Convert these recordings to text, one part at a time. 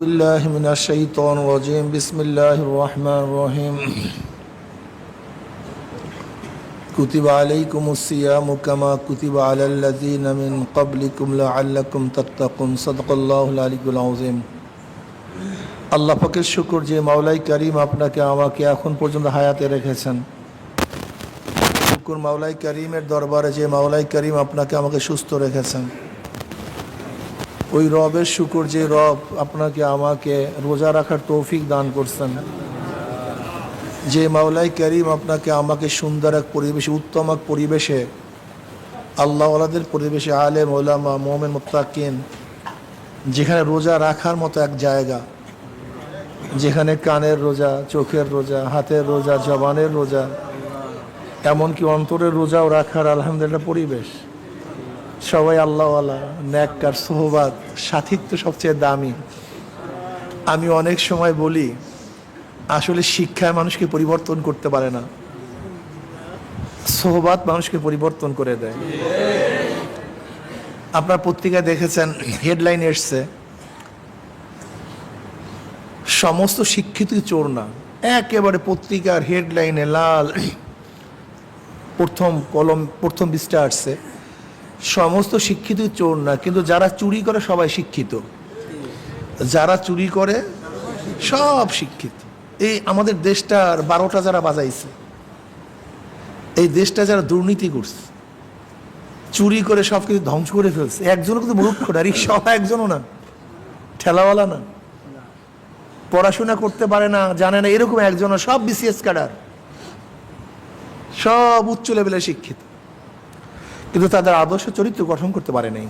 بالله من الشيطان الرجيم بسم الله الرحمن الرحيم كتب عليكم الصيام كما كتب على الذين من قبلكم لعلكم تتقون صدق الله العلي العظيم আল্লাহ পাকের শুকর যে মাওলাই করিম আপনাকে আমাকে এখন পর্যন্ত হায়াতে রেখেছেন। শুকর মাওলাই করিমের দরবারে যে মাওলাই করিম আপনাকে আমাকে সুস্থ রেখেছেন। ওই রবের শুকর যে রব আপনাকে আমাকে রোজা রাখার তৌফিক দান করছেন। যে মাওলাই করিম আপনাকে আমাকে সুন্দর এক পরিবেশে, উত্তম এক পরিবেশে, আল্লাহ ওয়ালাদের পরিবেশে, আলেম ওলামা মুমিন মুত্তাকিন, যেখানে রোজা রাখার মতো এক জায়গা, যেখানে কানের রোজা, চোখের রোজা, হাতের রোজা, জবানের রোজা, এমনকি অন্তরের রোজাও রাখার আলহামদুলিল্লাহ পরিবেশ। সবাই আল্লাহওয়ালা, নেককার, সোহবাত, সাথিত্ব সবচেয়ে দামি। আমি অনেক সময় বলি, আসলে শিক্ষায় মানুষকে পরিবর্তন করতে পারে না, সোহবাত মানুষকে পরিবর্তন করে দেয়। আপনার পত্রিকায় দেখেছেন, হেডলাইন এসছে, সমস্ত শিক্ষিত চোর না। একেবারে পত্রিকার হেডলাইনে লাল প্রথম পৃষ্ঠা আসছে, সমস্ত শিক্ষিত চোর না, কিন্তু যারা চুরি করে সবাই শিক্ষিত। যারা চুরি করে সব শিক্ষিত। এই আমাদের দেশটার 12টা যারা বাজাইছে, এই দেশটা যারা দুর্নীতি করছে, চুরি করে সব কিছু ধ্বংস করে ফেলছে, একজনও কিন্তু মূর্খ না, রিক্সাওয়ালা একজনও না, ঠেলাওয়ালা না, পড়াশোনা করতে পারে না, জানে না, এরকম একজনও, সব বিসিএস ক্যাডার, সব উচ্চ লেভেলের শিক্ষিত, কিন্তু তাদের আদর্শ চরিত্র গঠন করতে পারে নাই।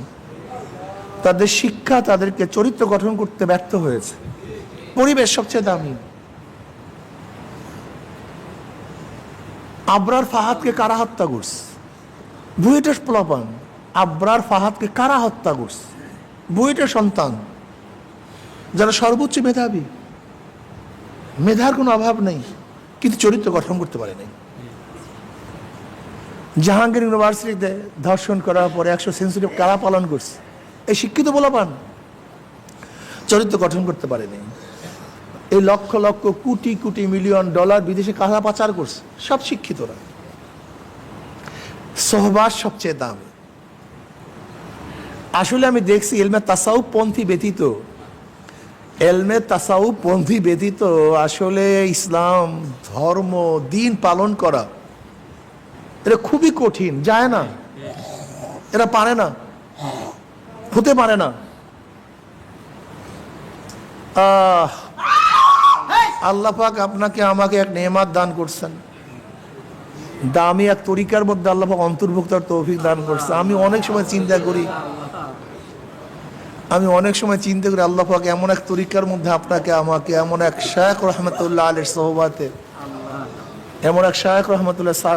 তাদের শিক্ষা তাদেরকে চরিত্র গঠন করতে ব্যর্থ হয়েছে। পরিবেশ সবচেয়ে দামি। আবরার ফাহাদকে কারা হত্যা করছে? বুয়েটের পোলাপান। আবরার ফাহাদকে কারা হত্যা করছে? বুয়েটের সন্তান, যারা সর্বোচ্চ মেধাবী, মেধার কোনো অভাব নেই, কিন্তু চরিত্র গঠন করতে পারে নাই। জাহাঙ্গীর ইউনিভার্সিটিতে ধর্ষণ করার পরে 100 সেঞ্চুরি কারা পালন করছে? এই শিক্ষিত পোলাপান, চরিত্র গঠন করতে পারেনি। এই লক্ষ লক্ষ কোটি কোটি মিলিয়ন ডলার বিদেশে কারা পাচার করছে? সব শিক্ষিতরা। সোহবাত সবচেয়ে দামি। আসলে আমি দেখছি এলমে তাসাউফ পন্থী ব্যতীত, এলমে তাসাউফ পন্থী ব্যতীত আসলে ইসলাম ধর্ম দিন পালন করা এটা খুবই কঠিন। যায় না, এরা পারে না, হতে পারে না। আল্লাহ পাক আপনাকে আমাকে এক নেয়ামত দান করছেন, দামি এক তরিকার মধ্যে আল্লাহ পাক অন্তর্ভুক্ত তৌফিক দান করছে। আমি অনেক সময় চিন্তা করি আল্লাহ পাক এমন এক তরিকার মধ্যে আপনাকে আমাকে, এমন এক শায়খ রহমতুল্লাহ আলাইহির সোহবাতে, এমন এক শায়খ রহমতুল্লাহ শাহ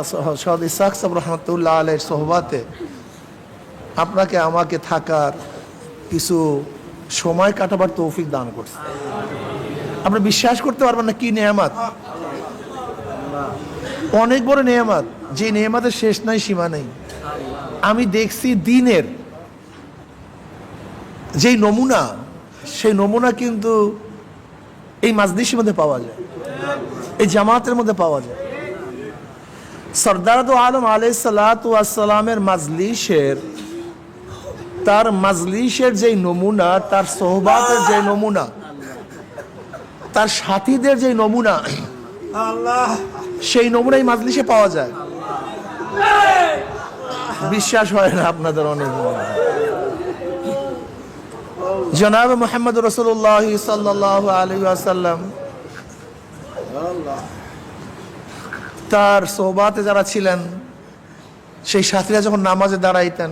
ইসহাক সাহেব রহমতুল্লাহ আলাইহির সোহবাতে আপনাকে আমাকে থাকার, কিছু সময় কাটাবার তৌফিক দান করছে। আপনি বিশ্বাস করতে পারবেন না কি নেয়ামত, অনেক বড় নেয়ামত, যে নেয়ামতের শেষ নাই, সীমা নেই। আমি দেখছি দিনের যেই নমুনা, সেই নমুনা কিন্তু এই মাজলিসের মধ্যে পাওয়া যায়, এই জামাতের মধ্যে পাওয়া যায়। সরদার দো আলম আলাইহিস সালাতু ওয়াস সালামের মাজলিসের, তার মাজলিসের যেই নমুনা, তার সোহবাতের যে নমুনা, তার সাথীদের যে নমুনা, সেই নমুনা এই মাজলিসে পাওয়া যায়। বিশ্বাস হয় না আপনাদের? অনেক জনাব মুহাম্মদ রাসূলুল্লাহ সাল্লাল্লাহু আলাইহি ওয়াসাল্লাম তার সোহবাতে যারা ছিলেন, সেই সাথীরা যখন নামাজে দাঁড়াইতেন,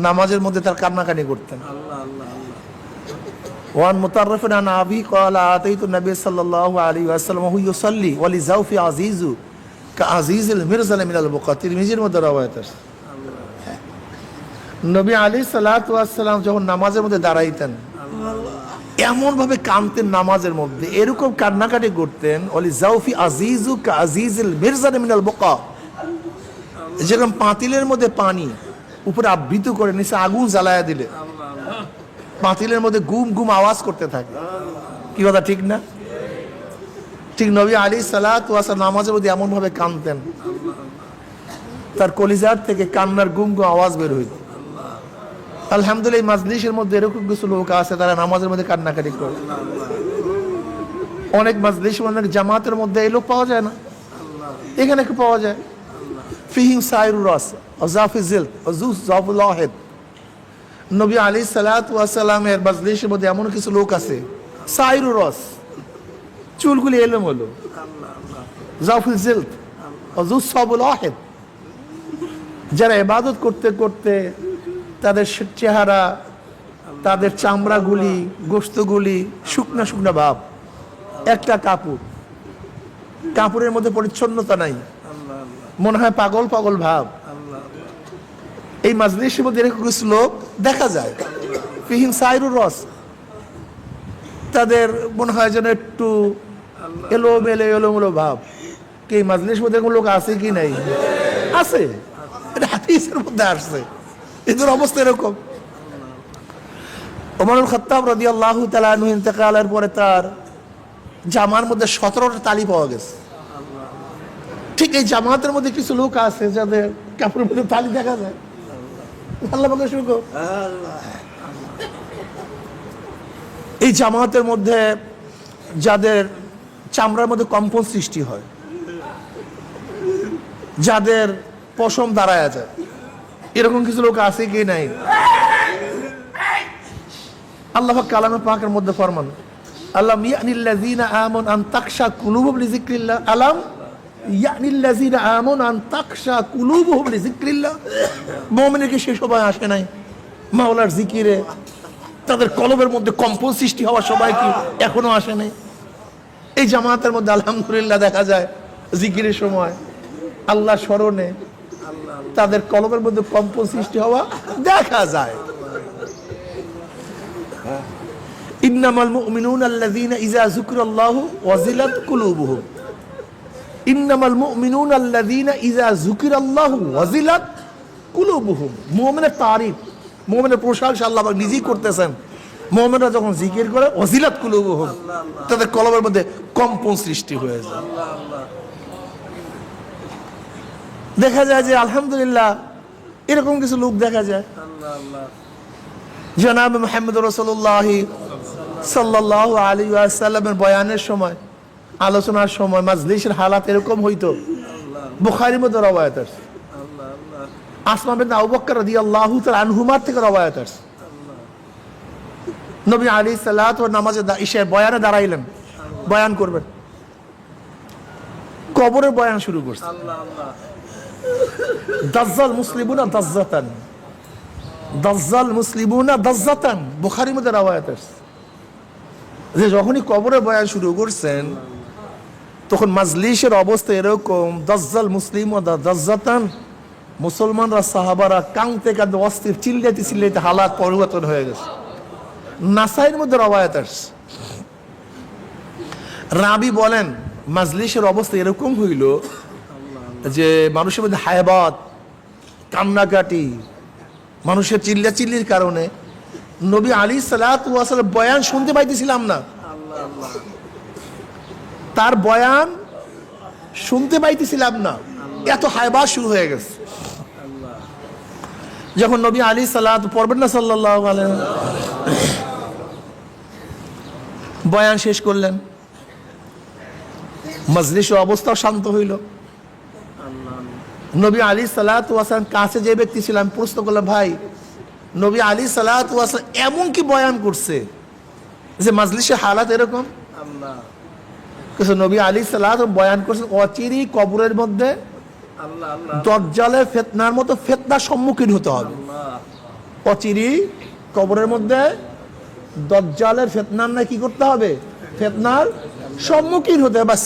নামাজের মধ্যে তার কান্নাকানি করতেন। ওয়ান মুতাররিফিন আন আবি ক্বালা আতাইতু নবী সাল্লাল্লাহু আলাইহি ওয়াসাল্লাম হুয়া ইউসাল্লি ওয়া লিজাউফি আজিজু কা আজিজিল মিরজাল মিনাল বুকা। তিরমিজির মধ্যে রওয়ায়াত আছে, নবী আলাইহিস সালাতু ওয়াস সালাম যখন নামাজের মধ্যে দাঁড়াইতেন, এমন ভাবে কাঁদতেন নামাজের মধ্যে, এরকম কান্নাকাটি করতেন, ওয়া লিজাউফি আজিজু কা আজিজিল মিরজাল মিনাল বুকা, যেরকম পাতিলের মধ্যে পানি উপরে আবৃত করে নিচে আগুন জ্বালায়া দিলে পাতিলের মধ্যে গুম গুম আওয়াজ করতে থাকে। কি কথা ঠিক না? ঠিক নবী আলাইহিস সালাতু ওয়াস সালাম নামাজের মধ্যে এমন ভাবে কাঁদতেন, তার কলিজার থেকে কান্নার গুম গুম আওয়াজ বের হইত। আলহামদুলিল্লাহ, এই মাজলিসের মধ্যে এরকম কিছু লোক আছে তারা নামাজের মধ্যে কান্নাকাটি করে। অনেক মাজলিস, অনেক জামাতের মধ্যে এই লোক পাওয়া যায় না, এখানে কি পাওয়া যায়? ফিহিম সাইরুর রাস আযাফি জিল আযুস যাফুল ওয়াহিদ। নবী আলাইহিস সালাতু ওয়াস সালামের মাজলিসের মধ্যে এমন কিছু লোক আছে, সাইরুর রাস, চুলগুলি এলোমেলো, যাফুল জিল আযুস যাফুল ওয়াহিদ, যারা ইবাদত করতে করতে তাদের চেহারা, তাদের চামড়াগুলি, গোশতগুলি শুকনা শুকনা ভাব, একটা কাপড়ের মধ্যে পরিচ্ছন্নতা নাই, মনে হয় পাগল পাগল ভাব। এই মাজলিসের মধ্যে এরকম কিছু লোক দেখা যায়, ফিহিম সাইরুর রস, তাদের মনে হয় যেন একটু এলোমেলো ভাব। কি এই মাজলিসের মধ্যে এরকম লোক আছে কি নাই? আছে, এটা হাদিসের মধ্যে আসছে, এদের অবস্থা এরকম। ওমর ইবনে খাত্তাব রাদিয়াল্লাহু তাআলা আনহু ইন্তেকালের পরে তার জামার মধ্যে 17টা তালি পাওয়া গেছে। ঠিক এই জামাতের মধ্যে কিছু লোক আছে যাদের কাপড়ের মধ্যে তালি দেখা যায়। আল্লাহ পাকের শুকর। এই জামাতের মধ্যে যাদের চামড়ার মধ্যে কম্পন সৃষ্টি হয়, যাদের পশম দাঁড়ায় যায়, এরকম কিছু লোক আছে কি নাই? আল্লাহ পাক কালামে পাকের মধ্যে ফরমান, আলাম ইয়ানিল্লাযিনা আমানু আন তাখশা কুলুবুহুম লিযিকরিল্লাহ, আলাম ইয়ানিল্লাযিনা আমানু আন তাখশা কুলুবুহুম লিযিকরিল্লাহ। মুমিনের কি সে সময় আসে নাই মাওলার জিকিরে তাদের কলবের মধ্যে কম্পন সৃষ্টি হওয়ার সময় কি এখনো আসে নাই? এই জামাতের মধ্যে আলহামদুলিল্লাহ দেখা যায় জিকিরের সময় আল্লাহ স্মরণে তাদের কলবের মধ্যে কম্পন সৃষ্টি হওয়া দেখা যায়। ইন্নামাল মুমিনুনা আল্লাযীনা ইযা যুকিরাল্লাহু ওয়াজিলাত কুলুবুহুম, ইন্নামাল মুমিনুনা আল্লাযীনা ইযা যুকিরাল্লাহু ওয়াজিলাত কুলুবুহুম। মুমিনের তারিফ, মুমিনের প্রশংসা আল্লাহ পাক নিজেই করতেছেন। মুমিনরা যখন জিকির করে ওয়াজিলাত কুলুবুহুম, তাদের কলবের মধ্যে কম্পন সৃষ্টি হয়ে যায়। দেখা যায় যে আলহামদুলিল্লাহ এরকম কিছু লোক দেখা যায়। জনাব মুহাম্মদ রাসূলুল্লাহ সাল্লাল্লাহু আলাইহি ওয়াসাল্লামের বয়ানের সময়, আলোচনার সময় মাজলিসের হালাত এরকম হইতো। বুখারীর মধ্যে রওয়ায়াত আছে, আসমা বিনতে আবু বকর রাদিয়াল্লাহু তাআলা আনহুমার থেকে রওয়ায়াত আছে। নবী আলাইহিস সালাতু ওয়াস নামাজে ইশার বয়ানে দাঁড়াইলেন, বয়ান করবেন, কবরের বয়ান শুরু করছে। দাজ্জাল মুসলিমুনা দাজ্জাতান, দাজ্জাল মুসলিমুনা দাজ্জাতান, বুখারীর মধ্যে রওয়ায়াত আছে যে যখনই কবরের বয়ান শুরু করছেন তখন মাজলিসের অবস্থা এরকম, দাজ্জাল মুসলিমুনা দাজ্জাতান, মুসলমানরা সাহাবারা কাঁদতে কাঁদতে অস্থির, চিল্লাইতে হালাত পরিবর্তন হয়ে গেছে। নাসাইর মধ্যে রওয়ায়াত আছে, রাবি বলেন মাজলিসের অবস্থা এরকম হইল যে মানুষের মধ্যে হায়বাত, কান্নাকাটি, মানুষের চিল্লির কারণে নবী আলাইহিস সালাতু ওয়াস সালাম বয়ান শুনতে পাইতেছিলাম না, তার বয়ান শুনতে পাইতেছিলাম না, এত হায়বাত শুরু হয়ে গেছে। যখন নবী আলাইহিস সালাতু পড়বেন না সাল্লাল্লাহু আলাইহি বয়ান শেষ করলেন, মাজলিসের অবস্থাও শান্ত হইল। নবী আলাইহিস সালাতু ওয়াস সালাম কাছে যে ব্যক্তি ছিলাম প্রশ্ন করলাম, ভাই নবী আলাইহিস সালাতু ওয়াস সালাম এমন কি বয়ান করছে যে মাজলিসের হালাত এরকম? কিছু নবী আলাইহিস সালাতু বয়ান করছেন অচিরি কবরের মধ্যে দাজ্জালের ফিতনার মতো ফিতনার সম্মুখীন হতে হবে। অচিরি কবরের মধ্যে দাজ্জালের ফিতনার না কি করতে হবে? ফিতনার সম্মুখীন হতে হবে। বাস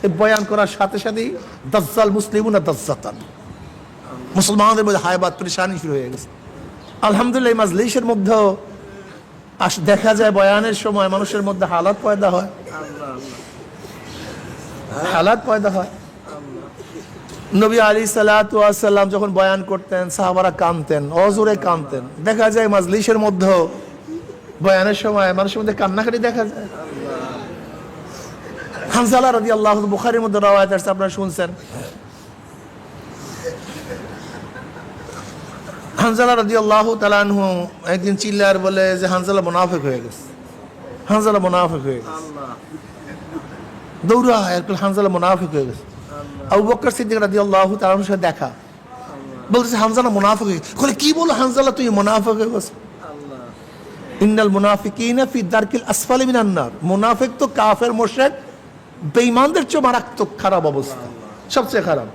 এই বয়ান করার সাথে সাথেই দাজ্জাল মুসলিমুনা দাজ্জাতান, মুসলমানদের মধ্যে হায়বাত পরেশানি শুরু হয়ে গেছে। আলহামদুলিল্লাহ মাজলিসের মধ্যেও দেখা যায় বয়ানের সময় মানুষের মধ্যে হালাত পয়দা হয়, হালাত পয়দা হয়। নবী আলাইহিস সালাতু ওয়াস সালাম যখন বয়ান করতেন সাহাবারা কাঁদতেন, অজরে কাঁদতেন। দেখা যায় মাজলিসের মধ্যেও বয়ানের সময় মানুষের মধ্যে কান্নাকাটি দেখা যায়। হানজালা রাদিয়াল্লাহু, বুখারীর মধ্যে রওয়ায়াত আছে, আপনারা শুনছেন। হানজালা রাদিয়াল্লাহু তাআলা আনহু একদিন চিল্লার বলে যে হানজালা মুনাফিক হয়ে গেছে, হানজালা মুনাফিক হয়ে গেছে। দৌড়া একটু, হানজালা মুনাফিক হয়ে গেছে। আবু বকর সিদ্দিক রাদিয়াল্লাহু তাআলার সাথে দেখা, বলতেছে হানজালা মুনাফিক হয়ে গেছে। বলে কি বলো হানজালা, তুই মুনাফিক হয়ে গেছে? ইন্নাল মুনাফিকিনা ফি দারকিল আসফালি মিনান নার। মুনাফিক তো কাফের মুশরিক বেঈমানদের চেয়ে মারাত্মক খারাপ অবস্থা, সবচেয়ে খারাপ।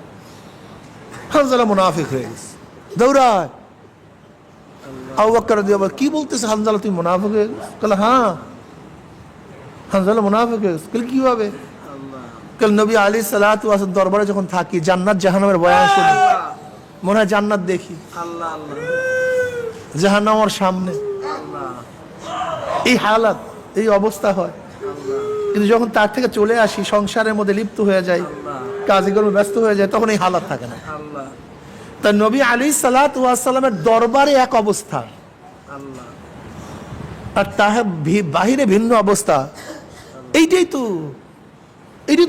হানজালা মুনাফিক হয়ে গেছে, দৌড়ায়। আবু বকর রাদিয়াল্লাহু, কি বলতেছে হানজালা, তুই মুনাফিক হয়ে গেছিস? বলে হ্যাঁ, হানজালা মুনাফিক হয়ে গেছে। কিভাবে? কাল নবী আলাইহিস সালাতু ওয়াস দরবারে যখন থাকি, জান্নাত জাহান্নামের বয়ান শুনি, মনে হয় জান্নাত দেখি, জাহান্নাম আমার সামনে। এই হালাত, এই অবস্থা হয়। কিন্তু যখন তার থেকে চলে আসি, সংসারের মধ্যে লিপ্ত হয়ে যায়, কাজে কর্মে ব্যস্ত হয়ে যায়, তখন এই হালাত থাকে না। তাই নবী আলাইহিস সালাতু ওয়াস সালামের দরবারে এক অবস্থা, আর তাহে বাহিরে ভিন্ন অবস্থা। এইটাই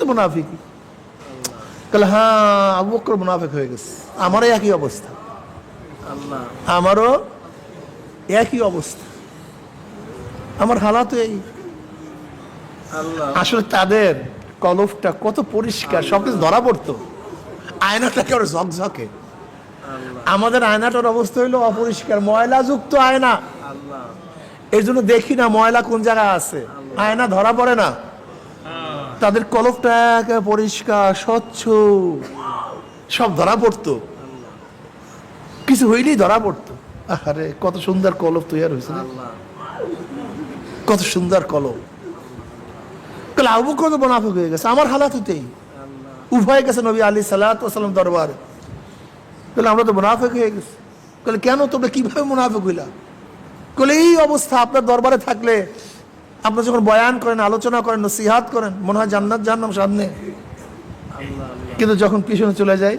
তো মুনাফিকি। বলে হ্যাঁ, আবু বকর মুনাফিক হয়ে গেছে, আমারও একই অবস্থা, আমারও একই অবস্থা, আমার হালাত এই। আসলে তাদের কলফটা কত পরিষ্কার, সবকিছু ধরা পড়তো। আয়নাটা কেউ ঝকঝকে, আমাদের আয়নাটার অবস্থা হইলো অপরিষ্কার, ময়লা যুক্ত আয়না। এর জন্য দেখি না ময়লা কোন জায়গায় আছে, আয়না ধরা পড়ে না। তাদের কলফটা একেবারে পরিষ্কার, স্বচ্ছ, সব ধরা পড়তো, কিছু হইলেই ধরা পড়তো। আরে কত সুন্দর কলফ তৈরি হয়েছে, কত সুন্দর কলম। কাল আবু বকর মুনাফিক হয়ে গেছে, আমার হালাত হতেই উভয় গেছে নবী আলাইহিস সালাতু ওয়াস সালাম দরবারে। বলে আমরা তো মুনাফিক হয়ে গেছি। বলে কেন, তোমরা কিভাবে মুনাফিক হইলা? বলে এই অবস্থা, আপনার দরবারে থাকলে, আপনি যখন বয়ান করেন, আলোচনা করেন, নসিহাত করেন, মনে হয় জান্নাত জাহান্নাম সামনে, কিন্তু যখন পিছনে চলে যায়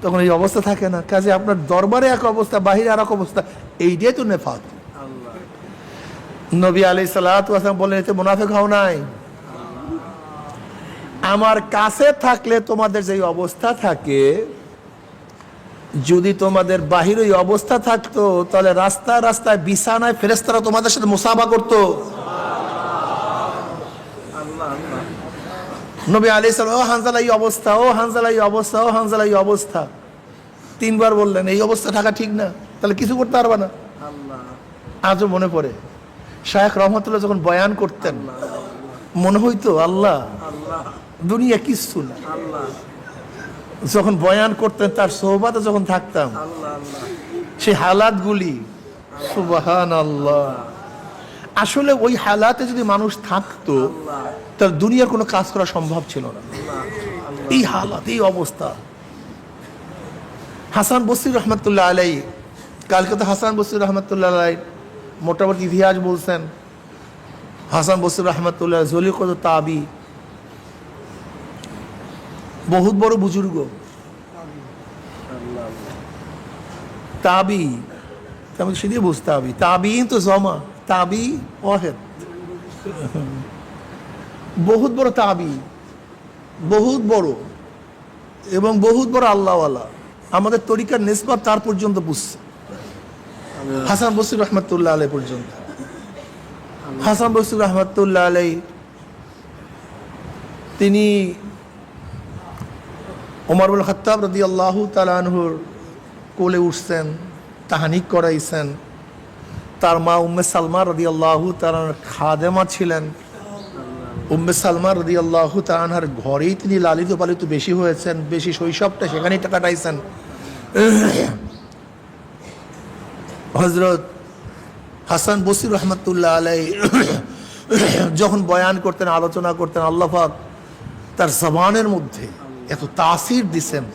তখন এই অবস্থা থাকে না। কাজে আপনার দরবারে এক অবস্থা, বাহিরে আর এক অবস্থা, এইটাই তো নেফাক। নবী আলাইহিস সালাতু ওয়াস সালাম বলেন, এতে মুনাফিক হও নাই। আমার কাছে থাকলে তোমাদের যে অবস্থা থাকে, যদি তোমাদের বাহিরে এই অবস্থা থাকতো, তাহলে রাস্তায় রাস্তায় বিছানায় ফেরেশতারা তোমাদের সাথে মুসাফা করতো। নবী আলাইহিস সালাম, ও হানজালা এই অবস্থা, ও হানজালা এই অবস্থা, ও হানজালা এই অবস্থা, তিনবার বললেন। এই অবস্থা থাকা ঠিক না, তাহলে কিছু করতে পারবা না। আজও মনে পড়ে শায়খ রহমতুল্লাহ যখন বয়ান করতেন, মনে হইতো আল্লাহ, দুনিয়া কিচ্ছু না। যখন বয়ান করতেন, তার সোহবাতে যখন থাকতাম, সেই হালাতগুলি, সুবহানাল্লাহ। আসলে ওই হালাতে যদি মানুষ থাকতো, তার দুনিয়ার কোনো কাজ করা সম্ভব ছিল না। এই হালাত, এই অবস্থা। হাসান বসরি রহমতুল্লাহ আলাই, কালকে তো হাসান বসরি রহমতুল্লাহ আলাই মোটামুটি ইতিহাস বলছেন। হাসান বসরি রহমতুল্লাহ জলিকত তাবি, বহুত বড় বুজুর্গ তাবি, তেমন সেদিকে বুঝতে হবে। তাবি তো জমা, তাবি ওয়াহেদ, বহুত বড় তাবি, বহুত বড়, এবং বহুত বড় আল্লাহওয়ালা। আমাদের তরিকার নিসবত তার পর্যন্ত বুঝছে, হাসান বসরি রহমতুল্লাহ আলাই পর্যন্ত। হাসান বসরি রহমতুল্লাহ আলাই তিনি ওমর ইবনে খাত্তাব রাদিয়াল্লাহু তাআলা আনহুর কোলে উঠছেন, তাহানিক করাইছেন। তার মা উম্মে সালমা রাদিয়াল্লাহু তাআলা খাদেমা ছিলেন। উম্মে সালমা রাদিয়াল্লাহু তাআলা আনহার ঘরেই তিনি লালিত পালিত বেশি হয়েছেন, বেশি শৈশবটা সেখানেই কাটাইছেন। হযরত হাসান বসরি রহমতুল্লাহ আলাই যখন বয়ান করতেন, আলোচনা করতেন, আল্লাহ পাক তার জবানের মধ্যে এত তাসির দিছেন।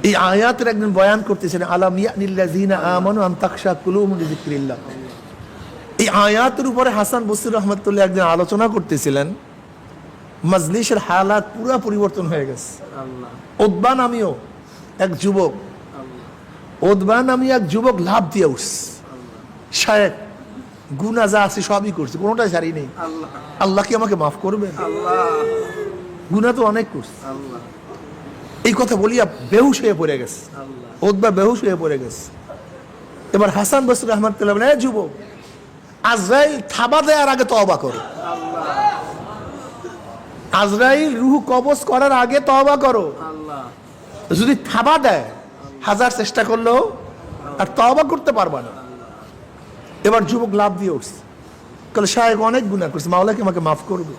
এই আয়াতের একদিন বয়ান করতেছেন, আলাম ইয়ানিল্লাযিনা আমানু আন তাখশা কুলুবুহুম লিযিকরিল্লাহ। এই আয়াতের উপরে হাসান বসরি রহমতুল্লাহ একদিন আলোচনা করতেছিলেন। মজলিসের হালাত পুরা পরিবর্তন হয়ে গেছে। উতবা নামীয় এক যুবক, উতবা নামীয় এক যুবক লাভ দিয়ে উঠছে। শায়েখ গুনাহ যা আছে সবই করছি, কোনোটাই ছাড়ি নেই। আল্লাহ কি আমাকে মাফ করবেন? গুনাহ তো অনেক করছি। এই কথা বলিয়া বেহুশ হয়ে পড়ে গেছে, উতবা বেহুশ হয়ে পড়ে গেছে। এবার হাসান বসরি রাহমাতুল্লাহ বলেন, যুবক, আজরাইল থাবা দেওয়ার আগে তওবা করো। আজরাইল রূহ কবজ করার আগে তওবা করো। যদি থাবা দেয়, হাজার চেষ্টা করলেও আর তওবা করতে পারবা না। এবার যুবক লাভ দিয়ে উঠছে, কাল শায়েখ অনেক গুনাহ করছে, মাওলা কি আমাকে মাফ করবে?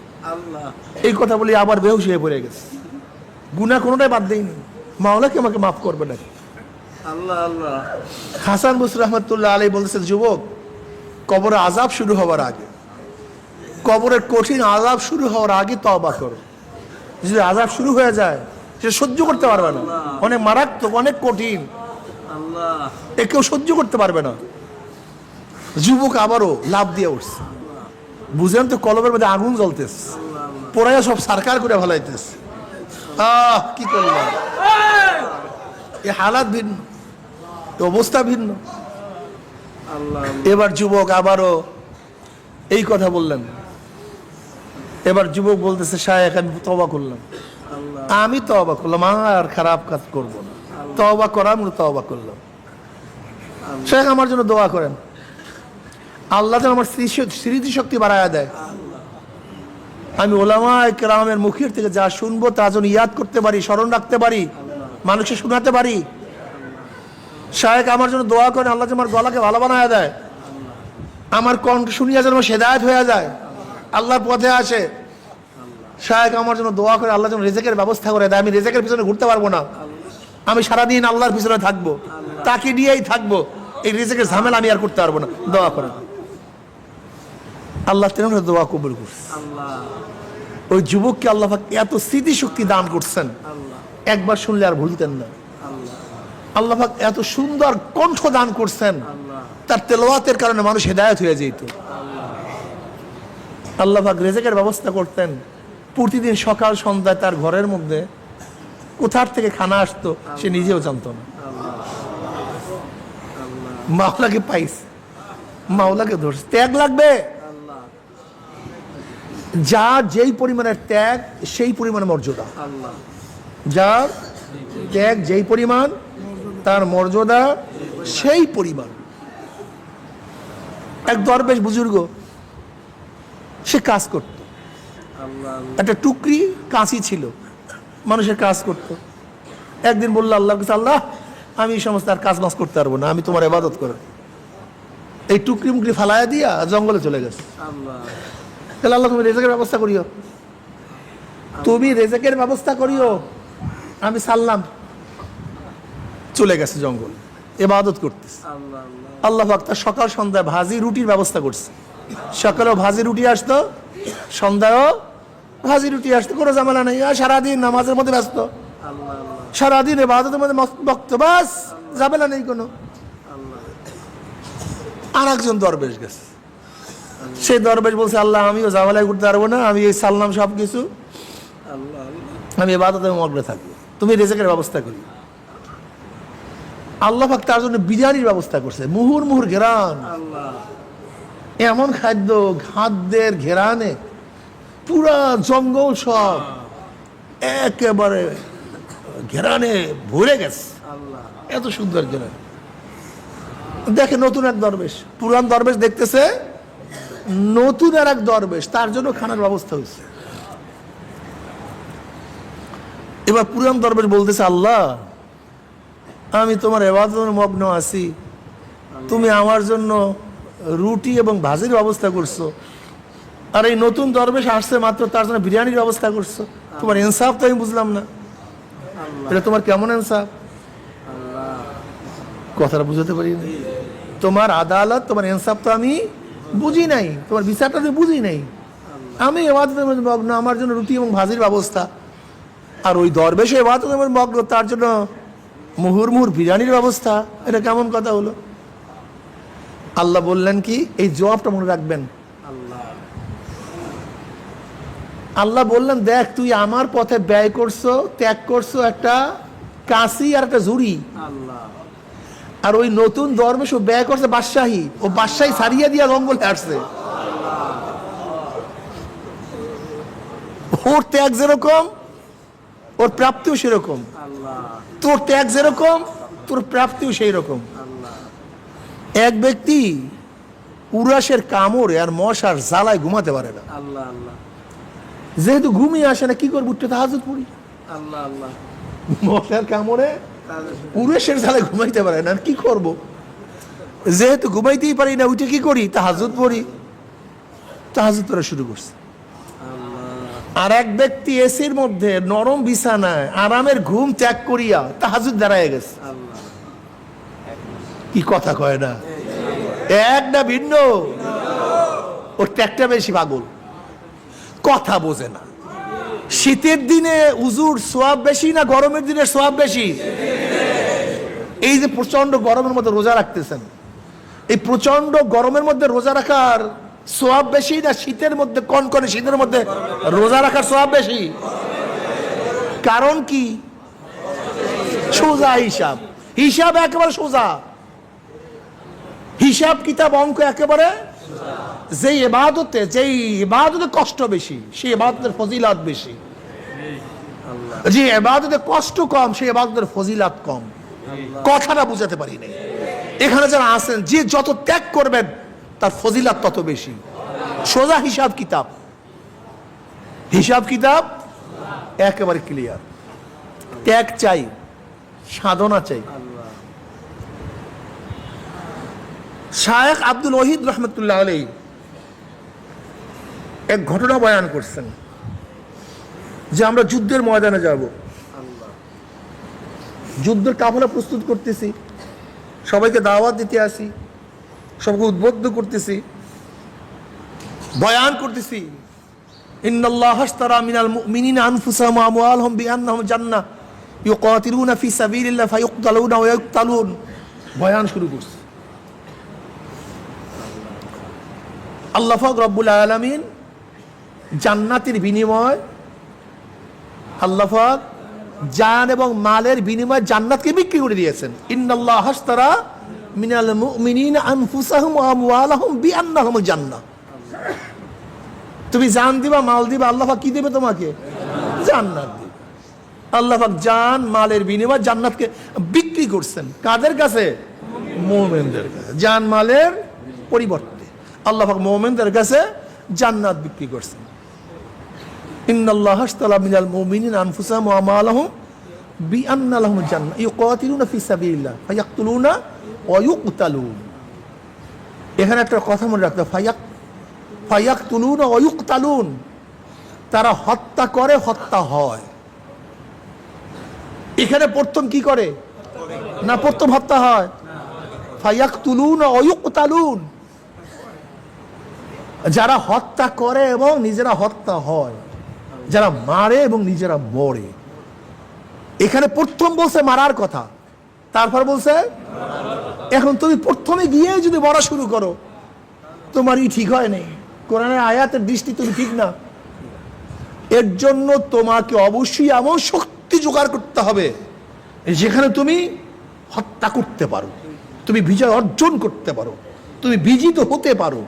এই কথা বলি আবার বেহুশ হয়ে পড়ে গেছে। গুনাহ কোনোটাই বাদ দেয়নি, মাওলা কি আমাকে মাফ করবে নাকি? হাসান বসরি রাহমাতুল্লাহ আলাইহি বলতেছে, যুবক, কবরে আযাব শুরু হওয়ার আগে, কবরের কঠিন আযাব শুরু হওয়ার আগে তওবা করো। যদি আযাব শুরু হয়ে যায়, সেটা সহ্য করতে পারবে না, অনেক মারাত্মক, অনেক কঠিন, এ কেউ সহ্য করতে পারবে না। যুবক আবারও লাভ দিয়ে উঠছে। বুঝেন তো, কলবের মধ্যে আগুন জ্বলতেছে, পোড়াইয়া সব সারকার করে ফেলাইতেছে। কি করলাম, এ হালাত ভিন্ন, অবস্থা ভিন্ন। এবার যুবক আবারও এই কথা বললেন। এবার যুবক বলতেছে, শায়েখ আমি তওবা করলাম, আমি তওবা করলাম, আর খারাপ কাজ করবো না, তওবা করার মতো তওবা করলাম। শায়েখ আমার জন্য দোয়া করেন, আল্লাহ যেন আমার স্মৃতি শক্তি বাড়ায়া দেয়, আমি ওলামায়ে কেরামের মুখের থেকে যা শুনবো তা যেন ইয়াদ করতে পারি, স্মরণ রাখতে পারি, মানুষকে শোনাতে পারি। শায়েখ আমার জন্য দোয়া করেন, আল্লাহ যেন আমার গলাকে ভালো বানায়া দেয়, আমার কণ্ঠ শুনিয়া যেন হেদায়েত হয়ে যায়, আল্লাহর পথে আসে। শায়েখ আমার জন্য দোয়া করে আল্লাহ যেন রিজেকের ব্যবস্থা করে দেয়, আমি রিজেকের পিছনে ঘুরতে পারবো না, আমি সারাদিন আল্লাহর পিছনে থাকবো, তাকে নিয়েই থাকবো, এই রিজেকের ঝামেলা আমি আর করতে পারবো না, দোয়া করেন। আল্লাহ তেমন দোয়া কবুল করছে। ওই যুবককে আল্লাহ পাক এত স্মৃতিশক্তি দান করছেন, একবার শুনলে আর ভুলতেন না। আল্লাহ পাক এত সুন্দর কণ্ঠ দান করছেন, তার তেলাওয়াতের কারণে মানুষ হেদায়েত হয়ে যেত। আল্লাহ পাক রিজেকের ব্যবস্থা করতেন, প্রতিদিন সকাল সন্ধ্যায় তার ঘরের মধ্যে কোথার থেকে খানা আসতো সে নিজেও জানতো না। মাওলাকে পাইছে, মাওলাকে ধরছে। ত্যাগ লাগবে, যা যেই পরিমাণের ত্যাগ সেই পরিমাণে মর্যাদা, যার ত্যাগ যেই পরিমাণ তার মর্যাদা সেই পরিমাণ। এক দরবেশ বুজুর্গ, সে কাজ করত, একটা টুকরি কাঁচি ছিল, মানুষের কাজ করত। একদিন বললো আল্লাহর কাছে, আল্লাহ আমি এই সমস্ত আর কাজ মাজ করতে পারবো না, আমি তোমার ইবাদত করো। এই টুকরি মুকরি ফালাইয়া দিয়া জঙ্গলে চলে গেছে। তাহলে আল্লাহ তুমি রেজেকের ব্যবস্থা করিও, তুমি রেজেকের ব্যবস্থা করিও, আমি সারলাম। চলে গেছে জঙ্গল, ইবাদত করতেছে। আল্লাহ পাক তার সকাল সন্ধ্যায় ভাজি রুটির ব্যবস্থা করছে। সকালেও ভাজি রুটি আসতো, সন্ধ্যায়ও ভাজি রুটি আসতো, কোনো ঝামেলা নেই। আর সারাদিন নামাজের মধ্যে ব্যস্ত, সারাদিন ইবাদতের মধ্যে মস্ত, বাস ঝামেলা নেই কোনো। আর একজন দরবেশ গেছে, সেই দরবেশ বলছে, আল্লাহ আমিও ঝামেলায় করতে পারবো না, আমি এই সারলাম সব কিছু, আমি ইবাদতে মগ্ন থাকবো, তুমি রিজেকের ব্যবস্থা করি। আল্লাহ পাক তার জন্য বিরিয়ানির ব্যবস্থা করছে, মুহুর মুহুর ঘেরান, এমন খাদ্য, খাদ্যের ঘেরানে পুরা জঙ্গল সব একেবারে ঘেরানে ভরে গেছে, এত সুন্দর ঘেরান। দেখে নতুন এক দরবেশ, পুরান দরবেশ দেখতেছে নতুন আর এক দরবেশ, তার জন্য খানার ব্যবস্থা হয়েছে। এবার পুরান দরবেশ বলতেছে, আল্লাহ আমি তোমার ইবাদতের মগ্ন আছি, তুমি আমার জন্য রুটি এবং ভাজির ব্যবস্থা করছো, আর এই নতুন দরবেশ আসছে মাত্র, তার জন্য বিরিয়ানির ব্যবস্থা করছো। তোমার ইনসাফ তো আমি বুঝলাম না, এটা তোমার কেমন ইনসাফ? কথাটা বুঝতে পারি না। তোমার আদালত, তোমার ইনসাফ তো আমি বুঝি নাই, তোমার বিচারটা তো বুঝি নাই। আমি ইবাদতের মগ্ন, আমার জন্য রুটি এবং ভাজির ব্যবস্থা, আর ওই দরবেশে ইবাদতের মগ্ন, তার জন্য মুহুর মুহুর বিরিয়ানির ব্যবস্থা। এটা কেমন কথা হলো? আল্লাহ বললেন কি, এই জবাবটা মনে রাখবেন। আল্লাহ বললেন, দেখ তুই আমার পথে ব্যয় করছো, ত্যাগ করছো একটা কাশি আর একটা ঝুড়ি, আর ওই নতুন দরবেশ ও ব্যয় করছে বাদশাহী, ও বাদশাহী সারিয়ে দিয়া জঙ্গলে আসছে। ওর ত্যাগ যেরকম ওর প্রাপ্তিও সেরকম, তোর ত্যাগ যেরকম তোর প্রাপ্তিও সেই রকম। এক ব্যক্তি উরাসের কামড়ে আর মশার জ্বালায় ঘুমাতে পারে না, যেহেতু ঘুমিয়ে আসে না, কি করবো? উঠতে তাহাজ্জুদ পড়ি। মশার কামড়ে উরাসের জ্বালায় ঘুমাইতে পারে না, কি করব? যেহেতু ঘুমাইতেই পারি না, উঠে কি করি? তাহাজ্জুদ পড়ি। তাহাজ্জুদ পড়া শুরু করছে। আর এক ব্যক্তি এসির মধ্যে নরম বিছানায় আরামের ঘুম ত্যাগ করিয়া তাহাজ্জুদ দাঁড়ায় গেছে। কি কথা কয় না? এক না ভিন্ন? ওর ত্যাগটা বেশি, পাগল, কথা বোঝে না। শীতের দিনে উজুর সোয়াব বেশি না গরমের দিনে সোয়াব বেশি? এই যে প্রচন্ড গরমের মধ্যে রোজা রাখতেছেন, এই প্রচন্ড গরমের মধ্যে রোজা রাখার সোয়াব বেশি না শীতের মধ্যে, কনকনে শীতের মধ্যে রোজা রাখার সোয়াব বেশি? কারণ কি? সোজা হিসাব, হিসাব একেবারে সোজা, হিসাব কিতাব অঙ্ক একেবারে। যেই ইবাদতে কষ্ট বেশি সেই ইবাদতের ফজিলাত বেশি, যে ইবাদতে কষ্ট কম সেই ইবাদতের ফজিলাত কম। কথাটা বুঝাতে পারি নাই। এখানে যারা আছেন, যে যত ত্যাগ করবেন তার ফজিলাত তত বেশি। সোজা হিসাব কিতাব, হিসাব কিতাব একেবারে ক্লিয়ার। ত্যাগ চাই, সাধনা চাই। শায়েখ আব্দুল ওয়াহিদ রহমতুল্লাহ আলাইহি এক ঘটনা বয়ান করছেন যে আমরা যুদ্ধের ময়দানে যাব, যুদ্ধের কাফেলা প্রস্তুত করতেছি, সবাইকে দাওয়াত দিতে আসি, সবাইকে উদ্বুদ্ধ করতেছি, বয়ান করতেছি। ইন্নাল্লাহা আশতারা মিনাল মুমিনিনা আনফুসাহুম ওয়া আমওয়ালাহুম বিআন্নাহুম জান্নাহ ইউকাতিলুনা ফি সাবিলিল্লাহ ফায়ুকতালুনা ওয়া ইউকতালুন। বয়ান শুরু করছে। আল্লাহ পাক রব্বুল আলামিন জান্নাতের বিনিময়, আল্লাহ পাক জান এবং মালের বিনিময়ে জান্নাতকে বিক্রি করে দিয়েছেন। ইন্নাল্লাহা আশতারা মিনাল মুমিনিনা আনফুসাহুম ওয়া আমওয়ালাহুম বিআন্নাহুম জান্নাহ। তুমি জান দিবা, মাল দিবা, আল্লাহ পাক কি দেবে তোমাকে? জান্নাত দিবে। আল্লাহ পাক জান মালের বিনিময়ে জান্নাতকে বিক্রি করছেন কাদের কাছে? মুমিনদের কাছে। জান মালের পরিবর্তে আল্লাহ পাক মুমিনদের কাছে জান্নাত বিক্রি করছেন। ইন্নাল্লাহা আশতারা মিনাল মুমিনিনা আনফুসাহুম ওয়া আমওয়ালাহুম বিআন্না লাহুম জান্নাহ ইউকাতিলুনা ফি সাবিলিল্লাহ ফায়াকতুলুনা ওয়া ইউকতালুন। এখানে একটা কথা মনে রাখতে, ফায়াকতুলুনা ওয়া ইউকতালুন, তারা হত্যা করে, হত্যা হয়। এখানে প্রথম কি করে না, প্রথম হত্যা হয়। ফায়াকতুলুনা ওয়া ইউকতালুন, যারা হত্যা করে এবং নিজেরা হত্যা হয়, যারা মারে এবং নিজেরা মরে। এখানে প্রথম বলছে মারার কথা, তারপর বলছে। এখন তুমি প্রথমে গিয়ে যদি মরা শুরু করো, তোমারই ঠিক হয় নাই, কোরআনের আয়াতের দৃষ্টি তুমি ঠিক না। এর জন্য তোমাকে অবশ্যই এমন শক্তি জোগাড় করতে হবে যেখানে তুমি হত্যা করতে পারো, তুমি বিজয় অর্জন করতে পারো, তুমি বিজিত হতে পারো।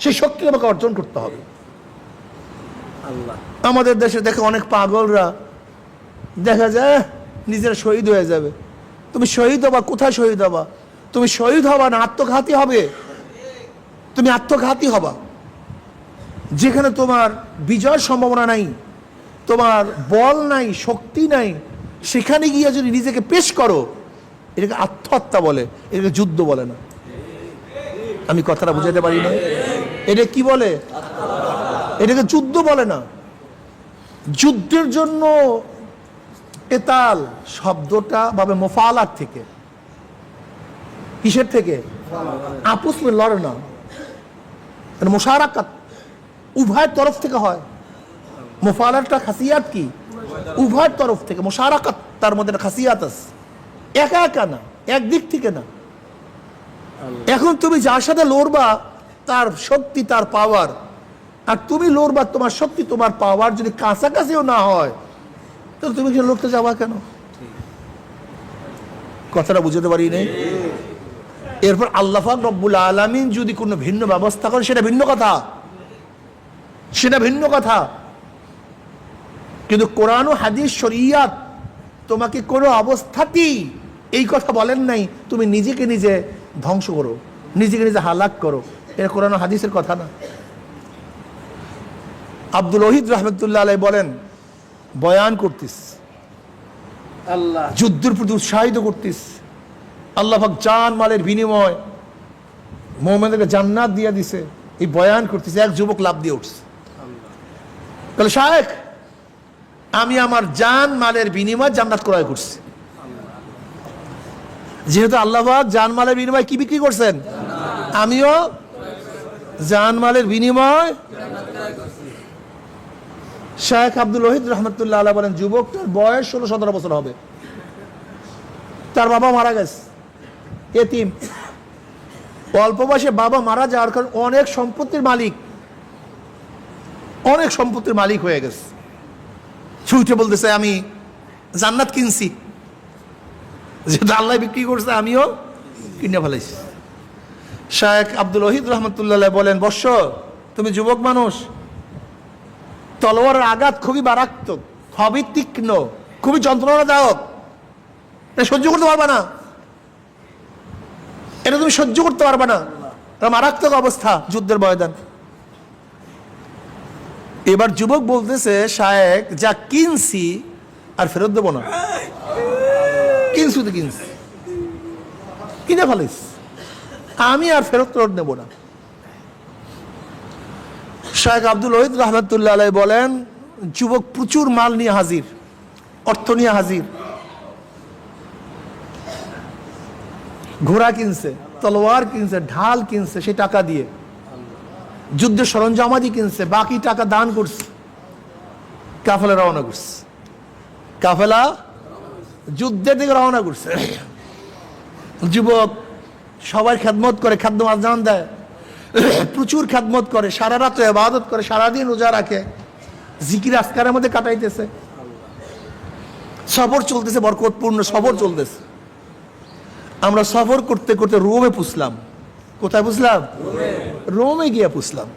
সেই শক্তি তোমাকে অর্জন করতে হবে। আমাদের দেশে দেখে অনেক পাগলরা দেখা যায় নিজেরা শহীদ হয়ে যাবে। তুমি শহীদ হবা, কোথায় শহীদ হবা? তুমি শহীদ হবা না আত্মঘাতী হবে? তুমি আত্মঘাতী হবা যেখানে তোমার বিজয়ের সম্ভাবনা নাই, তোমার বল নাই, শক্তি নাই। সেখানে গিয়ে যদি নিজেকে পেশ করো, এটাকে আত্মহত্যা বলে, এটাকে যুদ্ধ বলে না। আমি কথাটা বুঝাতে পারি না? এটা কি বলে? এটাকে যুদ্ধ বলে না। যুদ্ধের জন্য কেতাল শব্দটা ভাবে মুফালাত থেকে। কিসের থেকে? আপস মে লড়ে না, মুশারাকাত, উভয়ের তরফ থেকে হয়। মুফালাতটা খাসিয়াত কি? উভয়ের তরফ থেকে। মুশারাকাত তার মধ্যে খাসিয়াত আছে, একা একা না, একদিক থেকে না। এখন তুমি যার সাথে লড়বা তার শক্তি, তার পাওয়ার, আর তুমি লড়বা তোমার শক্তি, তোমার পাওয়ার যদি কাছাকাছিও না হয়, তাহলে তুমি লড়তে যাবা কেন? কথাটা বুঝতে পারি নাই? এরপর আল্লাহ পাক রব্বুল আলামিন যদি কোনো ভিন্ন ব্যবস্থা করেন সেটা ভিন্ন কথা, সেটা ভিন্ন কথা। কিন্তু কোরআন ও হাদিস শরিয়াত তোমাকে কোনো অবস্থাতেই এই কথা বলেন নাই তুমি নিজেকে নিজে ধ্বংস করো, নিজেকে নিজে হালাক করো। এটা কোরআন ও হাদিসের কথা না। আব্দুল ওহিদ রহমতুল্লাহ আলাইহি বলেন, বয়ান করতিস, আল্লাহ যুদ্ধের প্রতি উৎসাহিত করতিস, আল্লাহ পাক জান মালের বিনিময় মুমিনদেরকে জান্নাত দিয়ে দিছে, এই বয়ান করতিস। এক যুবক লাভ দিয়ে উঠছে, বলে শায়েখ আমি আমার জান মালের বিনিময় জান্নাত ক্রয় করছি। যেহেতু আল্লাহ পাক জান মালের বিনিময় কি বিক্রি করছেন, আমিও জান মালের বিনিময়। শায়েখ আব্দুল ওহিদ রহমতুল্লাহ আলাইহি বলেন, যুবকটার বয়স 16-17 বছর হবে, তার বাবা মারা গেছে, এতিম। অল্প বয়সে বাবা মারা যাওয়ার কারণে অনেক সম্পত্তির মালিক, অনেক সম্পত্তির মালিক হয়ে গেছে। ছুটে বলতেছে আমি জান্নাত কিনছি, যেহেতু আল্লাহ বিক্রি করছে আমিও কিনে ফেলাইছি। শায়েখ আব্দুল ওহিদ রহমতুল্লাহ আলাইহি বলেন, বৎস তুমি যুবক মানুষ, তলোয়ারের আঘাত খুবই মারাত্মক, খুবই তীক্ষ্ণ, খুবই যন্ত্রণাদায়ক, এটা সহ্য করতে পারবে না, এটা তুমি সহ্য করতে পারবে না, এটা মারাত্মক অবস্থা, যুদ্ধের ময়দান। এবার যুবক বলতেছে, শায়েখ যা কিনছি আর ফেরত দেবো না, কিনছি তো কিনছি, কিনে ফেলিস, আমি আর ফেরত নেব না। শায়েখ আব্দুল ওহিদ রহমতুল্লাহ আলাইহি বলেন, যুবক প্রচুর মাল নিয়ে হাজির, অর্থ নিয়ে হাজির, ঘোড়া কিনছে, তলোয়ার কিনছে, ঢাল কিনছে, সেই টাকা দিয়ে যুদ্ধের সরঞ্জামাদি কিনছে, বাকি টাকা দান করছে, কাফেলা রওনা করছে, কাফেলা যুদ্ধের দিকে রওনা করছে। যুবক সবাই খেদমত করে, খাদ্য আজান দেয়, প্রচুর খেদমত করে, সারা রাত ইবাদত করে, সারাদিন রোজা রাখে, জিকির আজকারের মধ্যে কাটাইতেছে, সফর চলতেছে, বরকতপূর্ণ সফর চলতেছে। আমরা সফর করতে করতে রোমে পুষলাম। কোথায় পুষলাম? রোমে গিয়ে পুষলাম।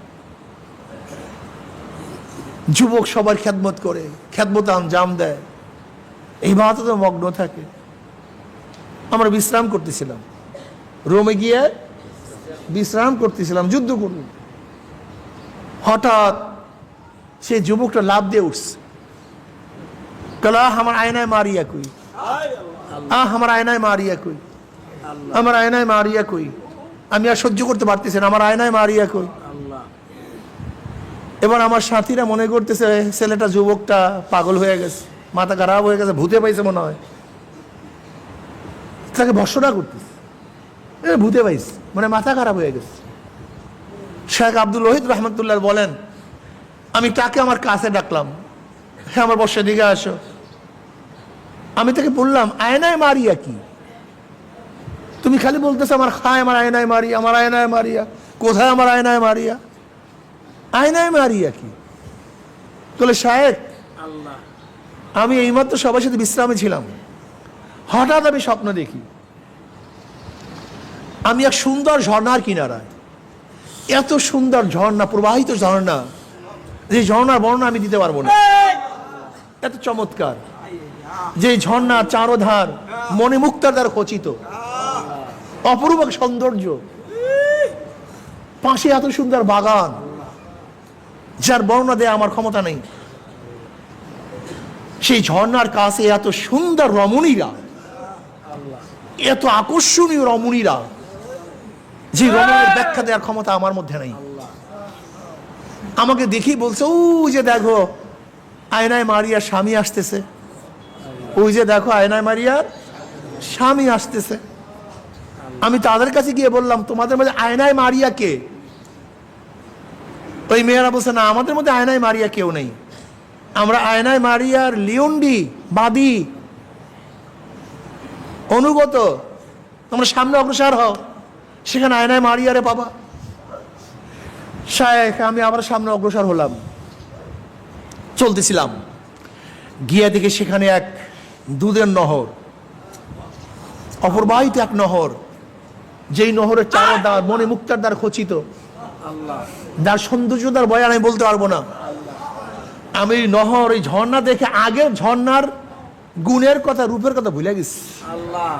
যুবক সবার খেদমত করে, খেদমত আঞ্জাম দেয়, ইবাদতে মগ্ন থাকে। আমরা বিশ্রাম করতেছিলাম, রোমে গিয়ে বিশ্রাম করতেছিলাম, যুদ্ধ করব। হঠাৎ সেই যুবকটা লাভ দিয়ে উঠছে, কলা আমার আয়নায় মারিয়া কই, আমার আয়নায় মারিয়া কই, আমার আয়নায় মারিয়া কই, আমি আর সহ্য করতে পারতেছি না, আমার আয়নায় মারিয়া কই। এবার আমার সাথীরা মনে করতেছে ছেলেটা, যুবকটা পাগল হয়ে গেছে, মাথা খারাপ হয়ে গেছে, ভূতে পাইছে মনে হয়, তাকে ভর্সনা করতেছে, ভূতে পাইছে মানে মাথা খারাপ হয়ে গেছে। শায়েখ আব্দুল ওহিদ রহমতুল্লাহ বলেন, আমি তাকে আমার কাছে ডাকলাম, হ্যাঁ আমার বর্ষার দিকে আসো। আমি তাকে বললাম, আয়নায় মারিয়া কি? তুমি খালি বলতেছো আমার খায়, আমার আয়নায় মারিয়া, আমার আয়নায় মারিয়া, কোথায় আমার আয়নায় মারিয়া? আয়নায় মারিয়া কি? বলে শায়েখ আমি এইমাত্র সবার সাথে বিশ্রামে ছিলাম, হঠাৎ আমি স্বপ্ন দেখি আমি এক সুন্দর ঝর্ণার কিনারায়, এত সুন্দর ঝর্ণা, প্রবাহিত ঝর্ণা, যে ঝর্ণার বর্ণনা আমি দিতে পারবো না, এত চমৎকার, যে ঝর্ণা চারোধার মনে মুক্তার দ্বারা খচিত, অপরূপ সৌন্দর্য, পাশে এত সুন্দর বাগান, যার বর্ণনা দেয়া আমার ক্ষমতা নেই। সেই ঝর্ণার কাছে এত সুন্দর রমণীরা, এত আকর্ষণীয় রমণীরা, যে রমণীর ব্যাখ্যা দেওয়ার ক্ষমতা আমার মধ্যে নেই। আমাকে দেখি বলছে, ওই যে দেখো আয়নায় মারিয়ার স্বামী আসতেছে, ওই যে দেখো আয়নায় মারিয়ার স্বামী আসতেছে। আমি তাদের কাছে গিয়ে বললাম, তোমাদের মধ্যে আয়নায় মারিয়া কে? ওই মেয়েরা বলছে, না আমাদের মধ্যে আয়নায় মারিয়া কেউ নেই, আমরা আয়নায় মারিয়ার লিওন্ডি, বাদী, অনুগত, তোমরা সামনে অগ্রসর হও, সেখানে আয়নায় মারিয়ারে পাবা। শায়েখ আমি আবার সামনে অগ্রসর হলাম, চলতেছিলাম, গিয়ে দেখে সেখানে এক দুধের নহর, অপরবাহিত এক নহর, যেই নহরের চারো দ্বার মনে মুক্তার দ্বার খচিত, আল্লাহ যার সৌন্দর্য তার বয়ান আমি বলতে পারবো না। আমি নহর এই ঝর্ণা দেখে আগের ঝর্ণার গুণের কথা রূপের কথা ভুলে গেছি। আল্লাহ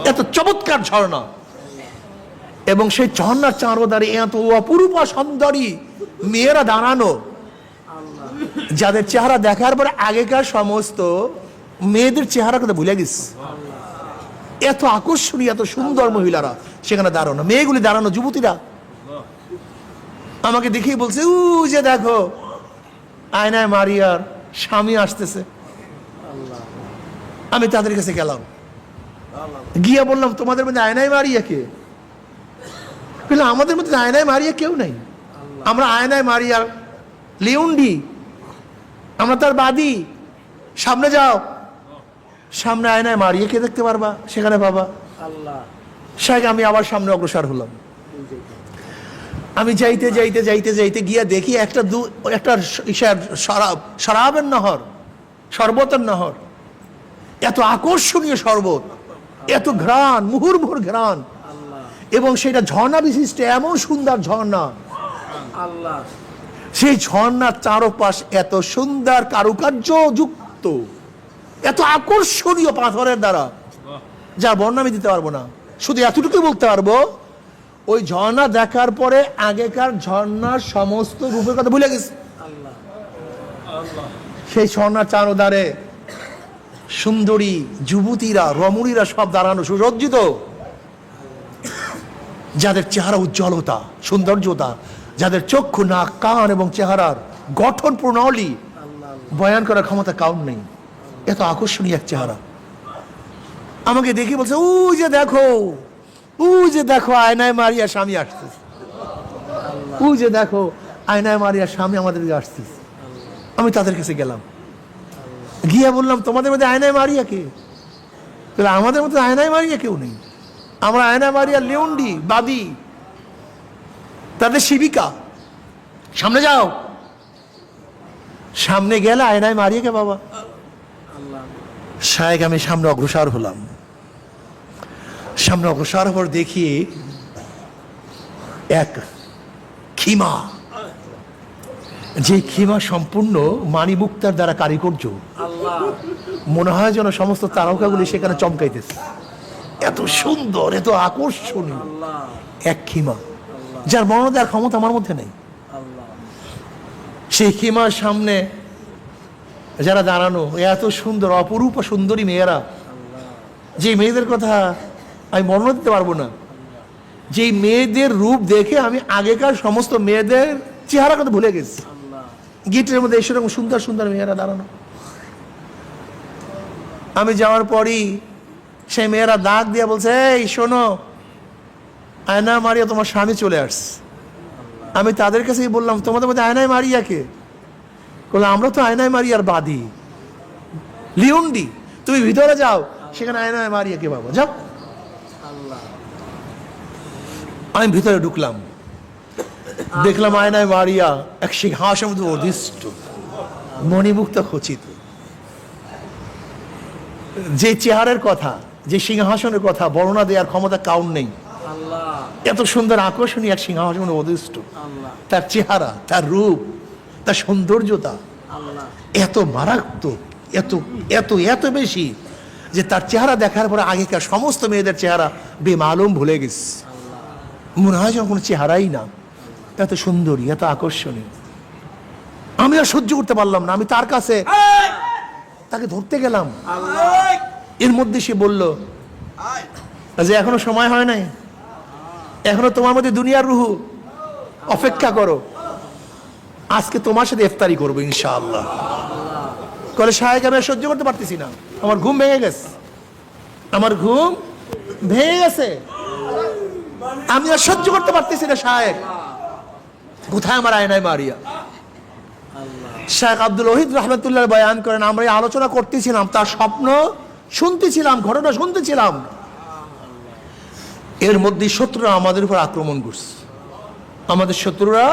এত চমৎকার ঝর্ণা, এবং সেই ঝর্ণার চারোদারে এত অপরূপা সুন্দরী মেয়েরা দাঁড়ানো, যাদের চেহারা দেখার পরে আগেকার সমস্ত মেয়েদের চেহারা কথা ভুলে গেছি। এত আকর্ষণীয় এত সুন্দর মহিলারা সেখানে দাঁড়ানো, মেয়েগুলি দাঁড়ানো, যুবতীরা আমাকে দেখেই বলছে, উ যে দেখো আয়নায় মারিয়ার স্বামী আসতেছে। আমি তাদের কাছে গেলাম, গিয়ে বললাম, তোমাদের মধ্যে আয়নায় মারিয়া কে? বললাম, আমাদের মধ্যে আয়নায় মারিয়া কেউ নাই, আমরা আয়নায় মারিয়ার লিউন্ডি, আমরা তার বাদী। সামনে যাও, সামনে আয়নায় মারিয়া কে দেখতে পারবা, সেখানে পাবা। আল্লাহ শাইখ আমি আবার সামনে অগ্রসর হলাম। আমি যাইতে যাইতে যাইতে যাইতে গিয়া দেখি একটা শরাবের নহর, শরবতের নহর, এত আকর্ষণীয় শরবত, এত ঘ্রাণ, মুহুর্মুহুর ঘ্রাণ, এবং সেটা ঝর্ণা বিশিষ্ট, এমন সুন্দর ঝর্ণা। আল্লাহ সেই ঝর্ণার চারপাশ এত সুন্দর কারুকার্য যুক্ত, এত আকর্ষণীয় পাথরের দ্বারা, যা বর্ণনা আমি দিতে পারবো না। শুধু এতটুকু বলতে পারবো, ওই ঝর্ণা দেখার পরে আগেকার ঝর্ণার সমস্ত রূপের কথা ভুলে গেছি। সেই ঝর্ণার চারোদারে সুন্দরী যুবতীরা, রমণীরা সব দাঁড়ানো, সুসজ্জিত, যাদের চেহারা উজ্জ্বলতা, সৌন্দর্যতা, যাদের চক্ষু, নাক, কান এবং চেহারার গঠন প্রণালী বয়ান করার ক্ষমতা কাউন নেই। এত আকর্ষণীয় এক চেহারা। আমাকে দেখে বলছে, ওই যে দেখো, ওই যে দেখো আয়নায় মারিয়া স্বামী আসতেছে, ওই যে দেখো আয়নায় মারিয়া স্বামী আমাদের দিকে আসতেছে। আমি তাদের কাছে গেলাম, গিয়ে বললাম, তোমাদের মধ্যে আয়নায় মারিয়া কে? আমাদের মধ্যে আয়নায় মারিয়া কেউ নেই, আমরা আয়নায় মারিয়া লিউন্ডি, বাদী, তাদের শিবিকা। সামনে যাও। সামনে গেলে আয়নায় মারিয়া কে বাবা? শায়েখ আমি সামনে অগ্রসর হলাম। সামনে অগ্রসর হওয়ার দেখি এক খিমা, যে খিমা সম্পূর্ণ মানিমুক্তার দ্বারা কারিকর্য, মনে হয় যেন সমস্ত তারকাগুলি সেখানে চমকাইতেছে। এত সুন্দর, এত আকর্ষণীয় এক খিমা, যার বর্ণনা দেওয়ার ক্ষমতা আমার মধ্যে নেই। সেই খিমার সামনে যারা দাঁড়ানো, এত সুন্দর অপরূপ সুন্দরী মেয়েরা, যে মেয়েদের কথা আমি বর্ণনা দিতে পারবো না, যেই মেয়েদের রূপ দেখে আমি আগেকার সমস্ত মেয়েদের চেহারা কথা ভুলে গেছি। গিটের মধ্যে এসেরকম সুন্দর সুন্দর মেয়েরা দাঁড়ানো। আমি যাওয়ার পরই সেই মেয়েরা ডাক দিয়ে বলছে, এই শোনো, আয়না মারিয়া তোমার স্বামী চলে আসছে। আমি তাদের কাছেই বললাম, তোমাদের মধ্যে আয়নায় মারিয়া কে? বললাম, আমরা তো আয়নায় মারিয়ার বাদী, লিউন্ডি, তুমি ভিতরে যাও, সেখানে আয়নায় মারিয়া কে বাবা, যাও। আমি ভিতরে ঢুকলাম, দেখলাম আয়নায় মারিয়া এক সিংহাসন অধিষ্ঠ, মণিমুক্তা খচিত, যে চেহারের কথা, যে সিংহাসনের কথা বর্ণনা দেওয়ার ক্ষমতা কাউন নেই। এত সুন্দর আকর্ষণীয় এক সিংহাসন অধিষ্ঠ, তার চেহারা, তার রূপ, তার সৌন্দর্যতা এত মারাত্মক, এত এত এত বেশি যে তার চেহারা দেখার পরে আগেকার সমস্ত মেয়েদের চেহারা বেমালুম ভুলে গেছে। মনে হয় যেন কোনো চেহারাই না, এত সুন্দরী, এত আকর্ষণীয়। আমি আর সহ্য করতে পারলাম না, আমি তার কাছে তাকে ধরতে গেলাম। এর মধ্যে সে বলল যে এখনো সময় হয় নাই, এখনো তোমার মধ্যে দুনিয়ার রুহু, অপেক্ষা করো, আজকে তোমার সাথে ইফতারি করবো ইনশাআল্লাহ। কলে শায়েখ আমি আর সহ্য করতে পারতেছি না, আমার ঘুম ভেঙে গেছে, আমার ঘুম ভেঙে গেছে, আমি আর সহ্য করতে পারতেছি না। শায়েখ কোথায় আমার আয়নায় মারিয়া? শেখ আব্দুল ওহিদ রহমতুল্লাহ বয়ান করেন, আমরা এই আলোচনা করতেছিলাম, তার স্বপ্ন শুনতেছিলাম, ঘটনা শুনতেছিলাম, এর মধ্যে শত্রুরা আমাদের উপর আক্রমণ করছে, আমাদের শত্রুরা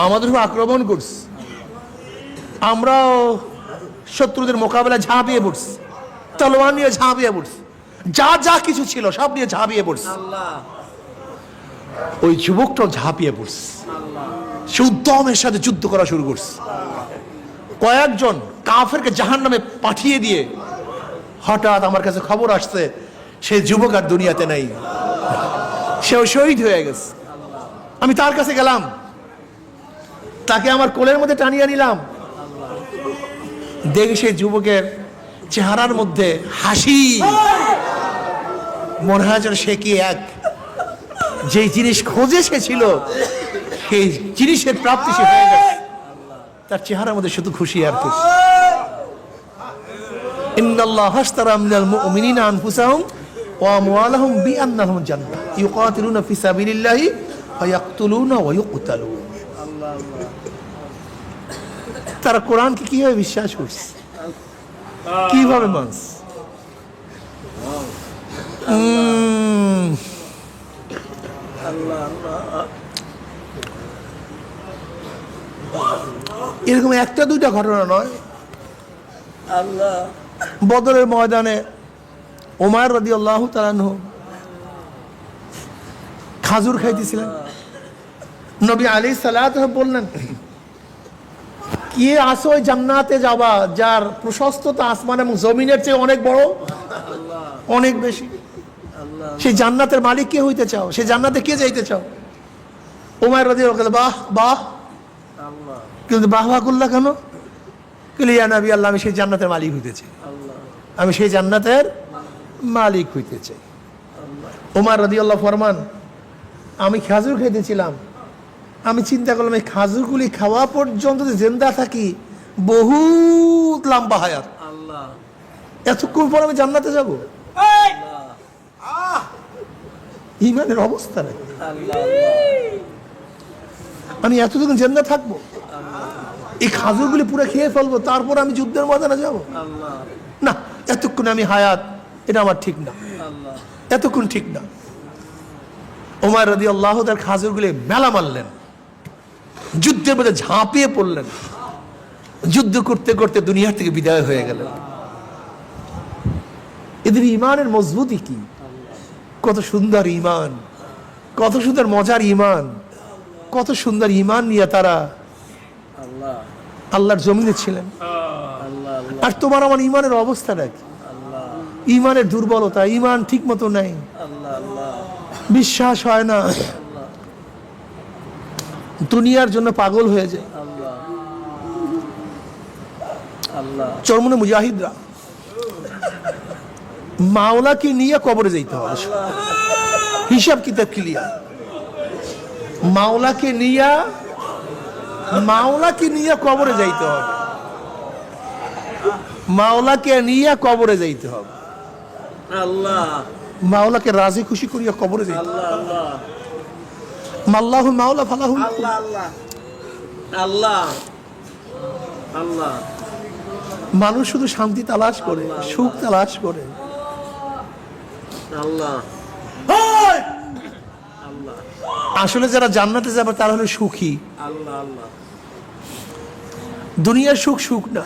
আমাদের উপর আক্রমণ করছে, আমরাও শত্রুদের মোকাবেলায় ঝাঁপিয়ে পড়ছি, তলোয়ার নিয়ে ঝাঁপিয়ে পড়ছি। যা যা কিছু ছিল সব নিয়ে ঝাঁপিয়ে পড়ছে। আল্লাহ ওই যুবকটাও ঝাঁপিয়ে পড়ছে, আল্লাহ সে উদ্যমের সাথে যুদ্ধ করা শুরু করছে। কয়েকজন কাফেরকে জাহান্নামে পাঠিয়ে দিয়ে হঠাৎ আমার কাছে খবর আসছে সে যুবক আর দুনিয়াতে নাই, সেও শহীদ হয়ে গেছে। আমি তার কাছে গেলাম, তাকে আমার কোলের মধ্যে টানিয়ে নিলাম, দেখি সেই যুবকের চেহারার মধ্যে হাসি, মনে হয় যেন সে কি এক যেই জিনিস খোঁজে সে ছিল সেই জিনিসের প্রাপ্তি সে হয়ে গেছে। তার চেহারার মধ্যে শুধু খুশি আর খুশি। ইন্নাল্লাহা আশতারা মিনাল মুমিনিনা আনফুসাহুম ওয়া আমওয়ালাহুম বিআন্না লাহুমুল জান্নাহ ইউকাতিলুনা ফি সাবিলিল্লাহি ওয়া ইয়াকতুলুনা ওয়া ইউকতালুন। তারা কোরআনকে কিভাবে বিশ্বাস করছে, কিভাবে মানছে। এরকম একটা দুইটা ঘটনা নয়। আল্লাহ বদরের ময়দানে ওমর রাদিয়াল্লাহু তাআলা আনহু খাজুর খাইতেছিলেন। নবী আলাইহিস সালাতু বললেন, কে আসো ওই জান্নাতে যাবা যার প্রশস্ততা আসমান এবং জমিনের চেয়ে অনেক বড়, অনেক বেশি। সেই জান্নাতের মালিক কে হইতে চাও, সেই জান্নাতে কে যাইতে চাও? ওমর রাদিয়াল্লাহু তাআলা বাহ বাহ, আল্লাহ কিন্তু বাহ বাহ করলা কেন? ইয়া নবী আল্লাহ, আমি সেই জান্নাতের মালিক হইতে চাই, আমি সেই জান্নাতের মালিক হইতে চাই। ওমর রাদিয়াল্লাহু ফরমান, আমি খাজুর খাইতেছিলাম, আমি চিন্তা করলাম এই খাজুরগুলি খাওয়া পর্যন্ত যদি জিন্দা থাকি বহুত লম্বা হায়াত, আল্লাহ এতক্ষণ পর আমি জান্নাতে যাব। ইমানের অবস্থা নেই, আমি এতদিন জিন্দা থাকবো, এই খাজুরগুলি পুরো খেয়ে ফেলবো, তারপর আমি যুদ্ধের ময়দানে যাব? না, এতক্ষণ আমি হায়াত, এটা আমার ঠিক না, এতক্ষণ ঠিক না। ওমর রাদিয়াল্লাহু তার খাজুরগুলি মেলা মারলেন, যুদ্ধের মধ্যে ঝাঁপিয়ে পড়লেন, যুদ্ধ করতে করতে দুনিয়ার থেকে বিদায় হয়ে গেলেন। এদের ইমানের মজবুতি কি, কত সুন্দর ইমান, কত সুন্দর মজার ইমান, কত সুন্দর ইমান নিয়ে তারা আল্লাহর জমিনে ছিলেন। আর তোমার আমার ইমানের অবস্থাটা কি? ইমানের দুর্বলতা, ইমান ঠিক মতো নাই, বিশ্বাস হয় না, দুনিয়ার জন্য পাগল হয়ে যায়। চরমনে মুজাহিদরা মাওলাকে নিয়ে কবরে যাইতে হবে, হিসাব কিতাব ক্লিয়ার। মাওলাকে নিয়ে কবরে যাইতে হবে, মাওলাকে নিয়ে কবরে যাইতে হবে, আল্লাহ মাওলাকে রাজি খুশি করিয়া কবরে যাইতে হবে। মাল্লাহু মাওলা ফালাহু, আল্লাহ আল্লাহ আল্লাহ। মানুষ শুধু শান্তি তালাশ করে, সুখ তালাশ করে। আল্লাহ আসলে যারা জান্নাতে যাবে তারা হলো সুখী। আল্লাহ আল্লাহ দুনিয়ার সুখ সুখ না।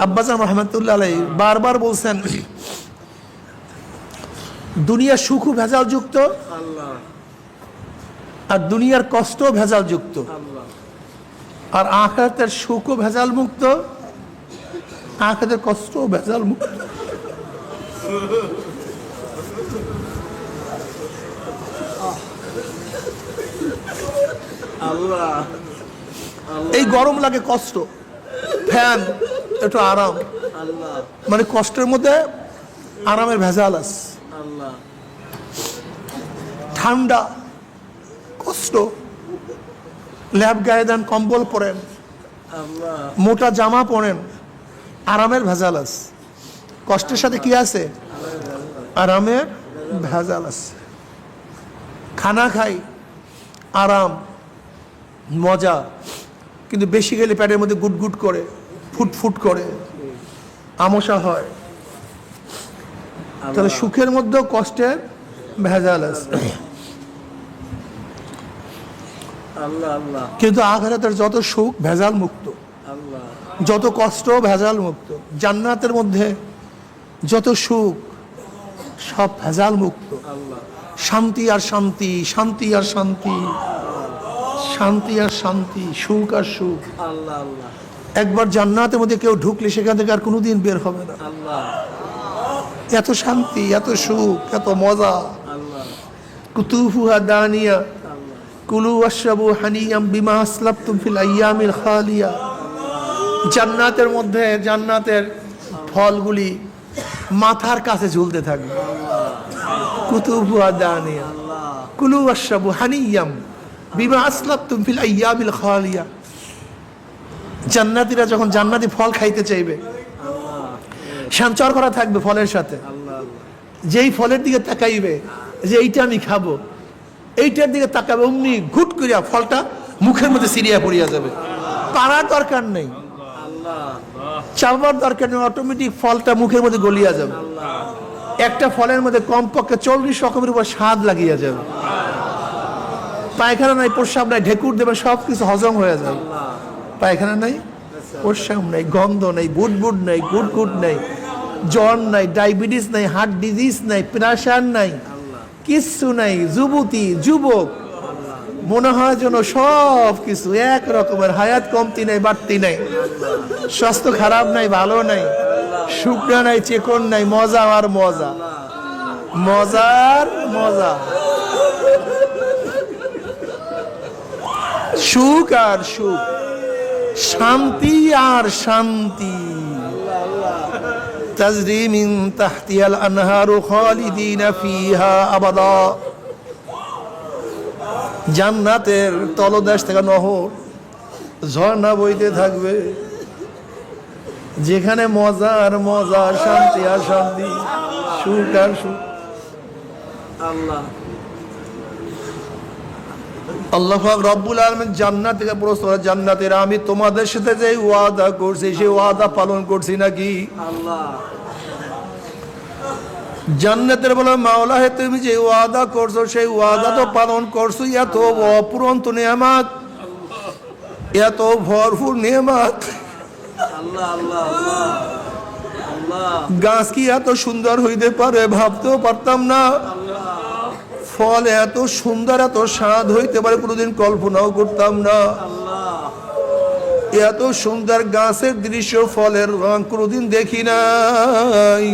আব্বাজান রহমতুল্লাহ আলাইহি বারবার বলছেন, দুনিয়ার সুখও ভেজাল যুক্ত, আল্লাহ আর দুনিয়ার কষ্ট ভেজাল যুক্ত, আল্লাহ আর আখিরাতের সুখও ভেজাল মুক্ত, আখিরাতের কষ্টও ভেজাল মুক্ত। আল্লাহ এই গরম লাগে কষ্ট, ফ্যান একটু আরাম, আল্লাহ মানে কষ্টের মধ্যে আরামের ভেজাল আছে। আল্লাহ ঠান্ডা কষ্ট, ল্যাব গায়ে দেন, কম্বল পরেন, আল্লাহ মোটা জামা পরেন, আরামের ভেজাল আছে। কষ্টের সাথে কি আছে? আরামের ভেজাল আছে। খানা খাই, আরাম মজা, কিন্তু বেশি গেলে পেটের মধ্যে গুটগুট করে, ফুটফুট করে, আমসা হয়। তাহলে সুখের মধ্যেও কষ্টের ভেজাল আছে। আল্লাহ আল্লাহ কিন্তু আখিরাতের যত সুখ ভেজাল মুক্ত, আল্লাহ যত কষ্ট ভেজাল মুক্ত। জান্নাতের মধ্যে যত সুখ সব ভেজাল মুক্ত, আল্লাহ শান্তি আর শান্তি, শান্তি আর শান্তি, শান্তি আর শান্তি, সুখ আর সুখ। আল্লাহ আল্লাহ একবার জান্নাতের মধ্যে কেউ ঢুকলে সেখান থেকে আর কোনোদিন বের হবে না। আল্লাহ এত শান্তি, এত সুখ, এত মজা। আল্লাহ কুতুফুহা দানিয়া আল্লাহ কুলু ওয়াশরাবু হানিয়াম বিমা আসলাফতুম ফিল আইয়ামিল খালিয়া। জান্নাতের মধ্যে জান্নাতের ফলগুলি মাথার কাছে ঝুলতে থাকবে। কুতুফুহা দানিয়া আল্লাহ কুলু ওয়াশরাবু হানিয়াম বিমা আসলাফতুম ফিল আইয়ামিল খালিয়া। জান্নাতীরা যখন জান্নাতি ফল খাইতে চাইবে, সঞ্চয় করা থাকবে ফলের সাথে। আল্লাহ যেই ফলের দিকে তাকাইবে যে এইটা আমি খাবো, এইটার দিকে তাকাবে, অমনি ঘুট করিয়া ফলটা মুখের মধ্যে সিরিয়া পড়িয়া যাবে। পারার দরকার নেই, আল্লাহ চাবার দরকার নেই, অটোমেটিক ফলটা মুখের মধ্যে গলিয়া যাবে। একটা ফলের মধ্যে কমপক্ষে 40 রকমের উপর স্বাদ লাগিয়া যাবে। পায়খানা নাই, প্রস্রাব নাই, ঢেকুর দেবে, সব কিছু হজম হয়ে যাবে। পায়খানা নাই, প্রস্রাব নাই, গন্ধ নাই, বুটবুট নাই, গুটগুট নাই, জ্বর নাই, ডায়াবেটিস নাই, হার্ট ডিজিজ নাই, প্রেশার নাই, কিচ্ছু নাই। যুবতী যুবক মনে হয় যেন সব কিছু এক রকমের, হায়াত কমতি নাই, বাড়তি নাই, স্বাস্থ্য খারাপ নাই, ভালো নাই, শুকনা নাই, চেকন নাই, মজা আর মজা, মজার মজা, সুখ আর সুখ, শান্তি আর শান্তি। তাজরি মিন তাহতিহাল আনহারু খালিদিনা ফিহা আবাদা। জান্নাতের তলদেশ থেকে নহর, ঝর্ণা বইতে থাকবে, যেখানে মজা আর মজা, শান্তি আর শান্তি, সুখ আর সুখ। আল্লাহ আল্লাহ পাক রব্বুল আলামিন জান্নাত থেকে প্রশ্ন করে, জান্নাতের আমি তোমাদের সাথে যে ওয়াদা করছি সেই ওয়াদা পালন করছি নাকি? আল্লাহ জান্নাতের বলে, মাওলা হে তুমি যে ওয়াদা করছো সেই ওয়াদা তো পালন করছো। এত অপুরন্ত নিয়ামত, এত ভরপুর নিয়ামত, আল্লাহ আল্লাহ আল্লাহ আল্লাহ গাছ কি এত সুন্দর হইতে পারে ভাবতেও পারতাম না। ফল এত সুন্দর, এত স্বাদ হইতে পারে কোনোদিন কল্পনাও করতাম না। এত সুন্দর গাছের দৃশ্য, ফলের রং কোনোদিন দেখি নাই,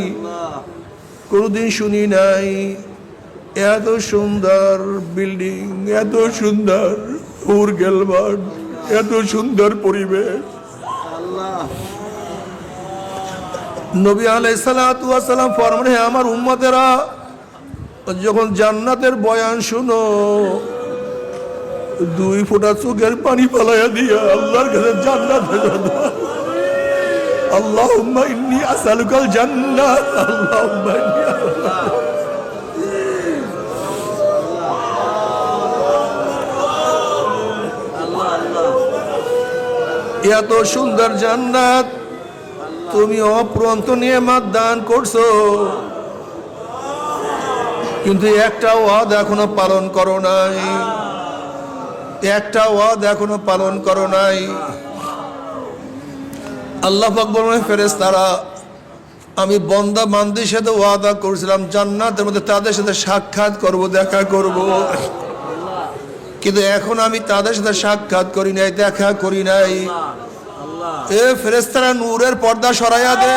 কোনোদিন শুনি নাই। এত সুন্দর বিল্ডিং, এত সুন্দর উর্গেলবার্ড, এত সুন্দর পরিবেশ। আল্লাহ নবী আলাইহিস সালাতু ওয়াস সালাম ফরমান, হে আমার উম্মতেরা, যখন জান্নাতের বয়ান শুনো, 2 ফোঁটা চোখের পানি পালাইয়া দিয়া আল্লাহর কাছে জান্নাত আল্লাহুম্মা ইন্নী আসআলুকাল জান্নাত, আল্লাহুম্মা ইন্নী এত সুন্দর জান্নাত তুমি অপ্রান্ত নিয়ামত দান করছো, কিন্তু একটা ওয়াদা এখনো পালন করো নাই, একটা ওয়াদা এখনো পালন করো নাই। আল্লাহ পাক বলেন, ফেরেশতারা, আমি বান্দা বান্দির সাথে ওয়াদা করেছিলাম জান্নাতের মধ্যে তাদের সাথে সাক্ষাৎ করব, দেখা করব, কিন্তু এখন আমি তাদের সাথে সাক্ষাৎ করি নাই, দেখা করি নাই। এ ফেরেশতারা, নূরের পর্দা সরাইয়া দে।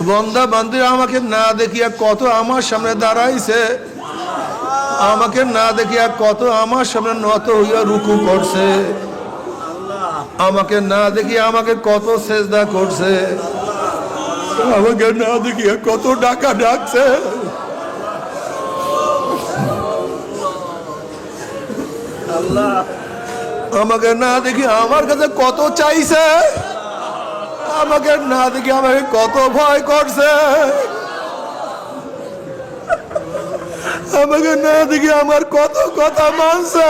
বান্দা বান্দিরা আমাকে না দেখিয়া কত আমার সামনে দাঁড়াইছে, আমাকে না দেখিয়া কত আমার সামনে নত হইয়া রুকু করছে, আমাকে না দেখিয়া আমাকে কত সেজদা করছে, আমাকে না দেখিয়া কত ডাকা ডাকছে। আমাকে না দেখি আমার কাছে কত চাইছে, আমাকে না দেখি আমাকে কত ভয় করছে, আমাকে না দেখি আমার কত কথা মানছে,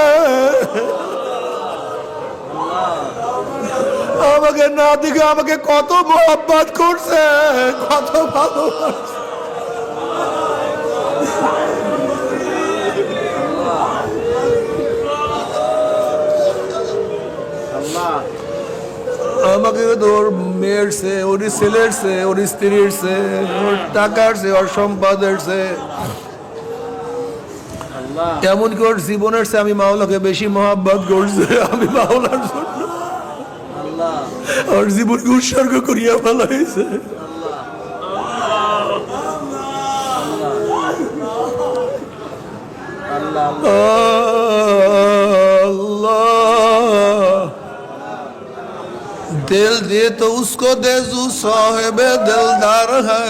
আমাকে না দেখি আমাকে কত মোহাব্বত করছে, কত ভালোবাসছে। তো ওর মেয়ের সে, ওর ছেলের সে, ওর স্ত্রীর সে, ওর টাকার সে, ওর সম্পদের সে, আল্লাহ এমনকি ওর জীবনের সে আমি মাওলাকে বেশি মহাব্বত করছে। আমি মাওলার জন্য আল্লাহ ওর জীবনকে উৎসর্গ করিয়া ফেলাইছে। আল্লাহ अल्लाह दिल दे तो उसको दे जो साहिब दिलदार है,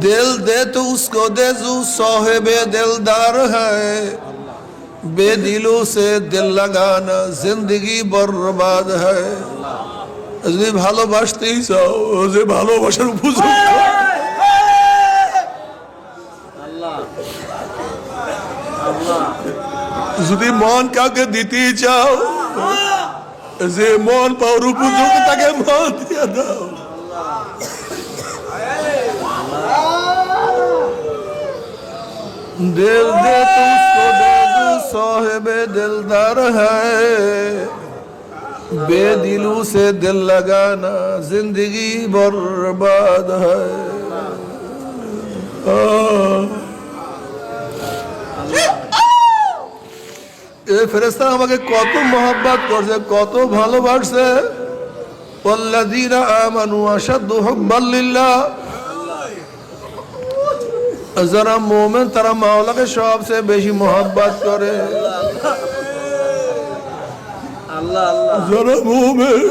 दिल दे तो उसको दे जो साहिब दिलदार है, बेदिलों से दिल लगाना जिंदगी बर्बाद है। যে ভালোবাসতেই চাও, যে ভালোবাসার উপযুক্ত, আল্লাহ আল্লাহ যদি মন কাউকে দিতেই চাও, যে মন পাওয়ার উপযুক্ত তাকে মন দিয়ে দাও। दिल दे तो उसको दे जो साहिब दिलदार है, बेदिलों से दिल लगाना जिंदगी बर्बाद है। এই ফেরেশতা আমাকে কত মহব্বত করছে, কত ভালোবাসছে। ওয়াল্লাযীনা আমানু আশাদ্দু হুব্বাল লিল্লাহ, যারা মুমিন তারা মাওলাকে সবচেয়ে বেশি মহব্বত করে। আল্লাহ আল্লাহ যারা মুমিন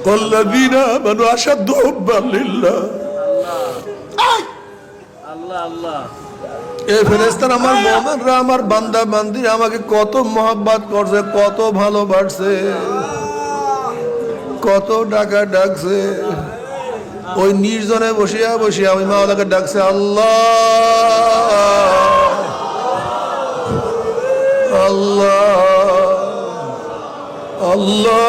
ওয়াল্লাযীনা আমানু আশাদ্দু হুব্বাল লিল্লাহ। আল্লাহ আল্লাহ এই ফেরেশতারা আমার মুমিনরা, আমার বান্দা বান্দিরা আমাকে কত মহব্বত করছে, কত ভালোবাসছে, কত ডাকা ডাকছে। ওই নির্জনে বসিয়া বসিয়া আমি মাওলাকে ডাকছে, আল্লাহ আল্লাহ আল্লাহ।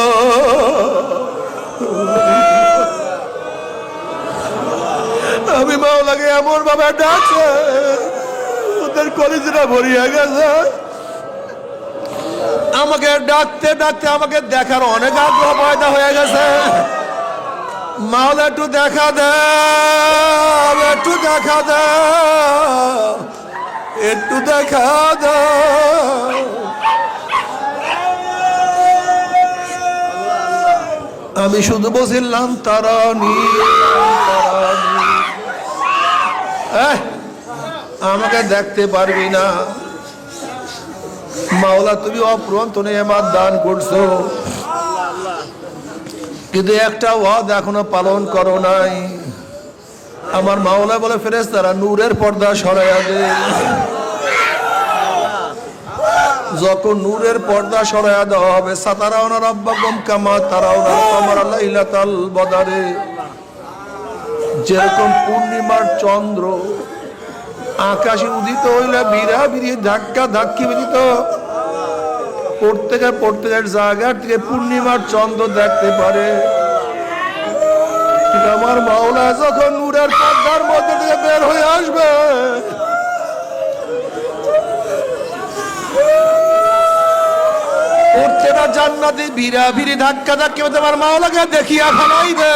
আমি মাওলাকে এমন ভাবে ডাকছে ওদের কলিজাটা ভরিয়া গেছে। আমাকে ডাকতে ডাকতে আমাকে দেখার অনেক আগ্রহ পয়দা হয়ে গেছে। মাওলা একটু দেখা দাও, একটু দেখা দাও, একটু দেখা দাও। আমি শুধু বলছিলাম তারানি তারানি। আমাকে দেখতে পারবি না মাওলা, তুমি অপ্রন্ত নেয়ামত দান করছো, কিন্তু একটা ওয়াদা এখনো পালন করো নাই। আমার মাওলা বলে ফেরেশতারা নূরের পর্দা সরাইয়া দে। যখন নূরের পর্দা সরাইয়া দেওয়া হবে, সাতারাউনা রাব্বাকুম কামা তারাউনাল কমারা লাইলাতাল বদরে, যেরকম পূর্ণিমার চন্দ্র আকাশে উদিত হইলে বিরা বিরি ধাক্কা ধাক্কি বিদিত, প্রত্যেকের জায়গা থেকে পূর্ণিমার চন্দ্র দেখতে পারে। কিন্তু আমার মাওলা যখন নূরের পর্দার মধ্যে থেকে বের হয়ে আসবে, প্রত্যেকটা জান্নাতে বিরা বিরি ধাক্কা ধাক্কি আমার মাওলাকে দেখিয়া ফেলাই দে।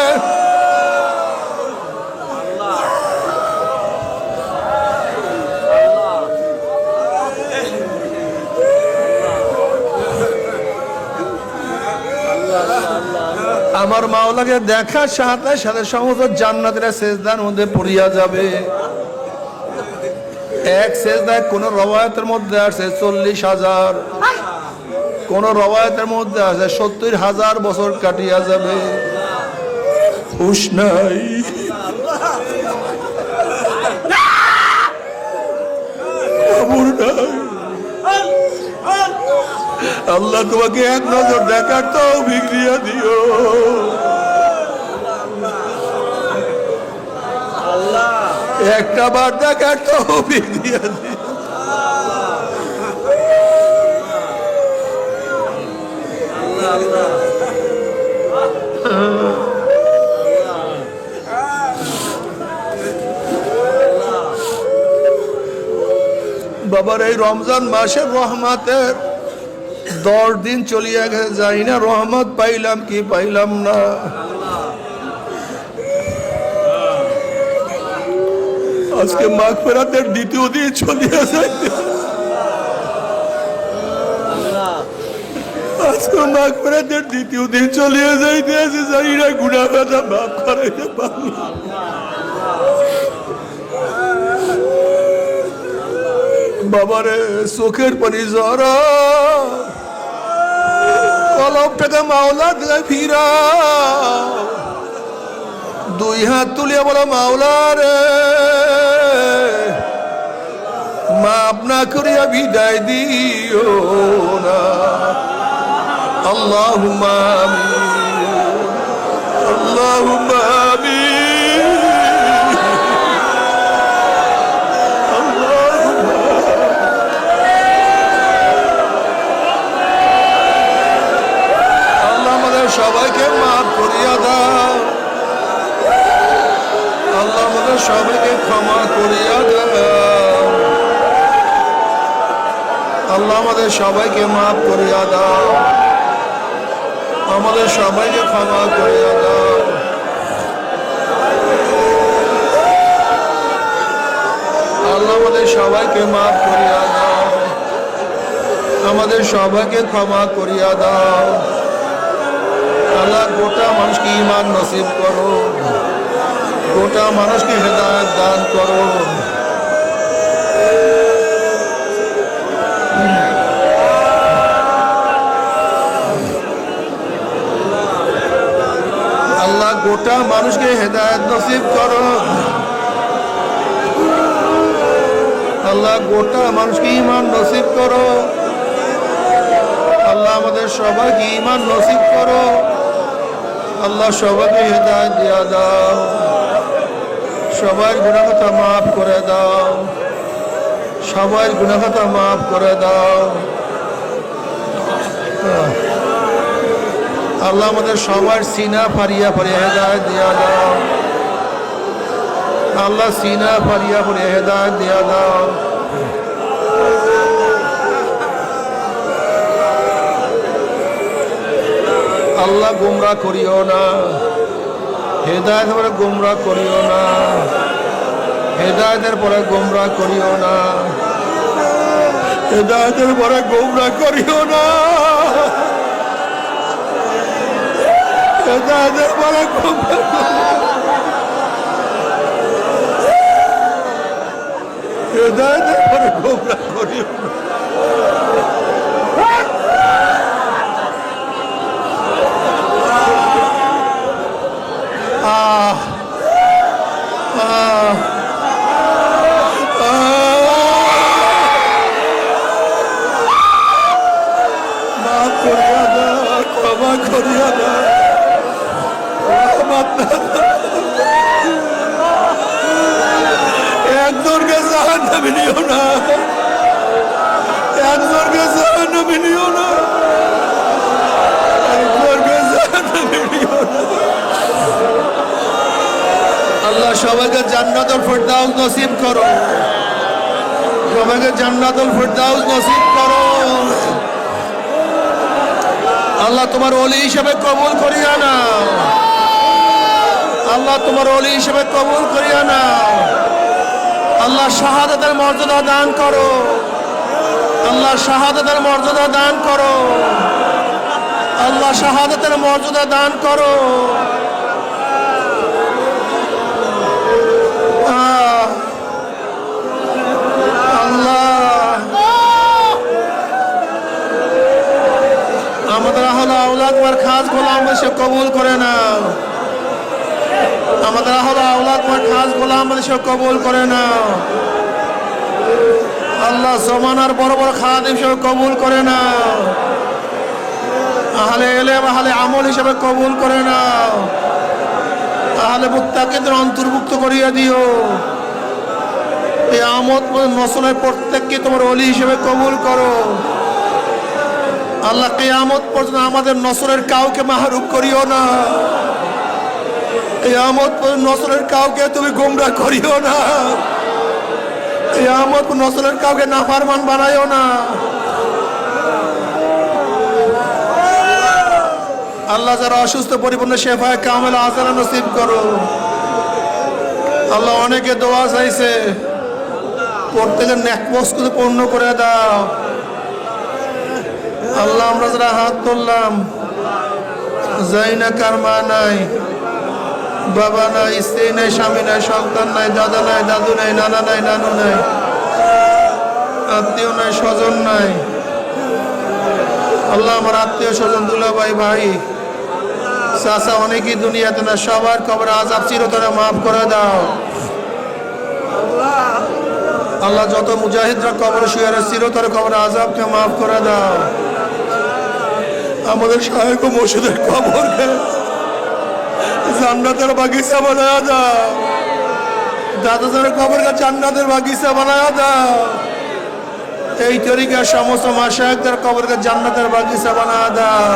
আমার মাওলাকে দেখার সাথে সাথে সমস্ত জান্নাতীরা সেজদার মধ্যে পড়িয়া যাবে। এক সেজদায় কোন রওয়ায়াতের মধ্যে আছে 40,000, কোন রওয়ায়াতের মধ্যে আছে 70,000 বছর কাটিয়া যাবে। হুশ নাই, খবর নাই। আল্লাহ তোমাকে এক নজর দেখার তো বিক্রিয়া দিও। একটা বার দেখার তো বিক্রিয়া দিও। বাবার এই রমজান মাসের রহমতের 10 দিন চলিয়া গেছে, যাই না রহমত পাইলাম কি পাইলাম না। আজকে মাগফিরাতের দ্বিতীয় দিন চলিয়া যাইতে, আজকে মাগফিরাতের দ্বিতীয় দিন চলিয়া যাইতে আছে, যাই না গুনাহ খাতা মাফ করাইতে পারলাম। বাবারে চোখের পানি জরা, কলমটাকে মাওলা দিলে ফিরা, 2 হাত তুলিয়া বলো মাওলা রে, মাফ না করিয়া বিদায় দিও না। আল্লাহুম্মা আমিন, আল্লাহুম্মা আমিন, আল্লাহ আমাদের সবাইকে মাফ করিয়া দাও, আল্লাহ আমাদের সবাইকে ক্ষমা করিয়া দাও, আল্লাহ আমাদের সবাইকে মাফ করিয়া দাও, আমাদের সবাইকে ক্ষমা করিয়া দাও। আল্লাহ আমাদের সবাইকে মাফ করিয়া দাও, আমাদের সবাইকে ক্ষমা করিয়া দাও। আল্লাহ গোটা মানুষকে ঈমান নসিব করো, গোটা মানুষকে হেদায়েত দান করো। আল্লাহ গোটা মানুষকে হেদায়েত নসিব করো, আল্লাহ গোটা মানুষকে ঈমান নসিব করো। আল্লাহ আমাদের সবাইকে ঈমান নসিব করো, আল্লাহ সবাইকে হেদায়েত দিয়া দাও, সবার গুনাহ খাতা মাফ করে দাও, সবার গুনাহ খাতা মাফ করে দাও। আল্লাহ আমাদের সবার সিনা ফারিয়া ফারিয়া হেদায়েত দিয়া দাও, আল্লাহ সিনা ফারিয়া ফারিয়া হেদায়েত দিয়া দাও। আল্লাহ গুমরাহ করিও না, হেদায়েত পরে গুমরাহ করিও না, হেদায়েতের পরে গুমরাহ করিও না, হেদায়েতের পরে গুমরাহ করিও না, হেদায়েতের পরে গুমরাহ, হেদায়েতের পরে গুমরাহ করিও না। মাফ করিয়া দাও, ক্ষমা করিয়া দাও, একজনকে জাহান্নামে নিও না, একজনকে জাহান্নামে নিও না, একজনকে জাহান্নামে নিও না। আল্লাহ সবাইকে জান্নাতুল ফেরদাউস নসিব করো, সবাইকে জান্নাতুল ফেরদাউস নসিব করো। আল্লাহ তোমার ওলি হিসেবে কবুল করিয়া নাও, আল্লাহ তোমার ওলি হিসেবে কবুল করিয়া নাও। আল্লাহ শাহাদাতের মর্যাদা দান করো, আল্লাহ শাহাদাতের মর্যাদা দান করো, আল্লাহ শাহাদাতের মর্যাদা দান করো। আমাদের আহলে আওলাদ ওয়ার খাস গোলাম সে কবুল করে নাও, আমাদের আহলে আওলাদ ওয়ার খাস গোলাম সে কবুল করে নাও। আল্লাহ জমানার বড় বড় খাদিম সে কবুল করে নাও, আহলে ইলম আহলে আমল হিসেবে কবুল করে নাও, আহলে মুত্তাকিদের অন্তর্ভুক্ত করিয়া দিও। এই আমত নসলের প্রত্যেককে তোমার ওলি হিসেবে কবুল করো। আল্লাহ কিয়ামত পর্যন্ত আমাদের নসরের কাউকে মাহরুম করিও না, কিয়ামত পর্যন্ত নসরের কাউকে তুমি গোমরাহ করিও না, কিয়ামত নসরের কাউকে নাফরমান বানাইও না। আল্লাহ যারা অসুস্থ পরিপূর্ণ শেফায়ে কামেল আজালা নসিব করো। আল্লাহ অনেকে দোয়া চাইছে, প্রত্যেকের নেকমস্ত পূর্ণ করে দাও। আল্লাহ আমরা যারা হাত তুললাম, যাই না কার মা নাই, বাবা নাই, স্ত্রী নাই, স্বামী নাই, সন্তান নাই, দাদা নাই, দাদু নাই, নানা নাই, নানু নাই, আত্মীয় নাই, স্বজন নাই। আল্লাহ আমার আত্মীয় স্বজন দুলাভাই ভাই চাচা অনেকেই দুনিয়াতে না, সবার কবরে আযাব চিরতরে মাফ করে দাও। আল্লাহ যত মুজাহিদরা কবরে শুয়ে আছে চিরতরে কবরে আযাবকে মাফ করে দাও। আমাদের শায়েখ মুর্শিদের কবরকে জান্নাতের বাগিচা বানায়া দাও। দাদাদের কবরকে জান্নাতের বাগিচা বানায়া দাও। এই তরিকার সমস্ত মাশায়েখদের কবরকে জান্নাতের বাগিচা বানায়া দাও।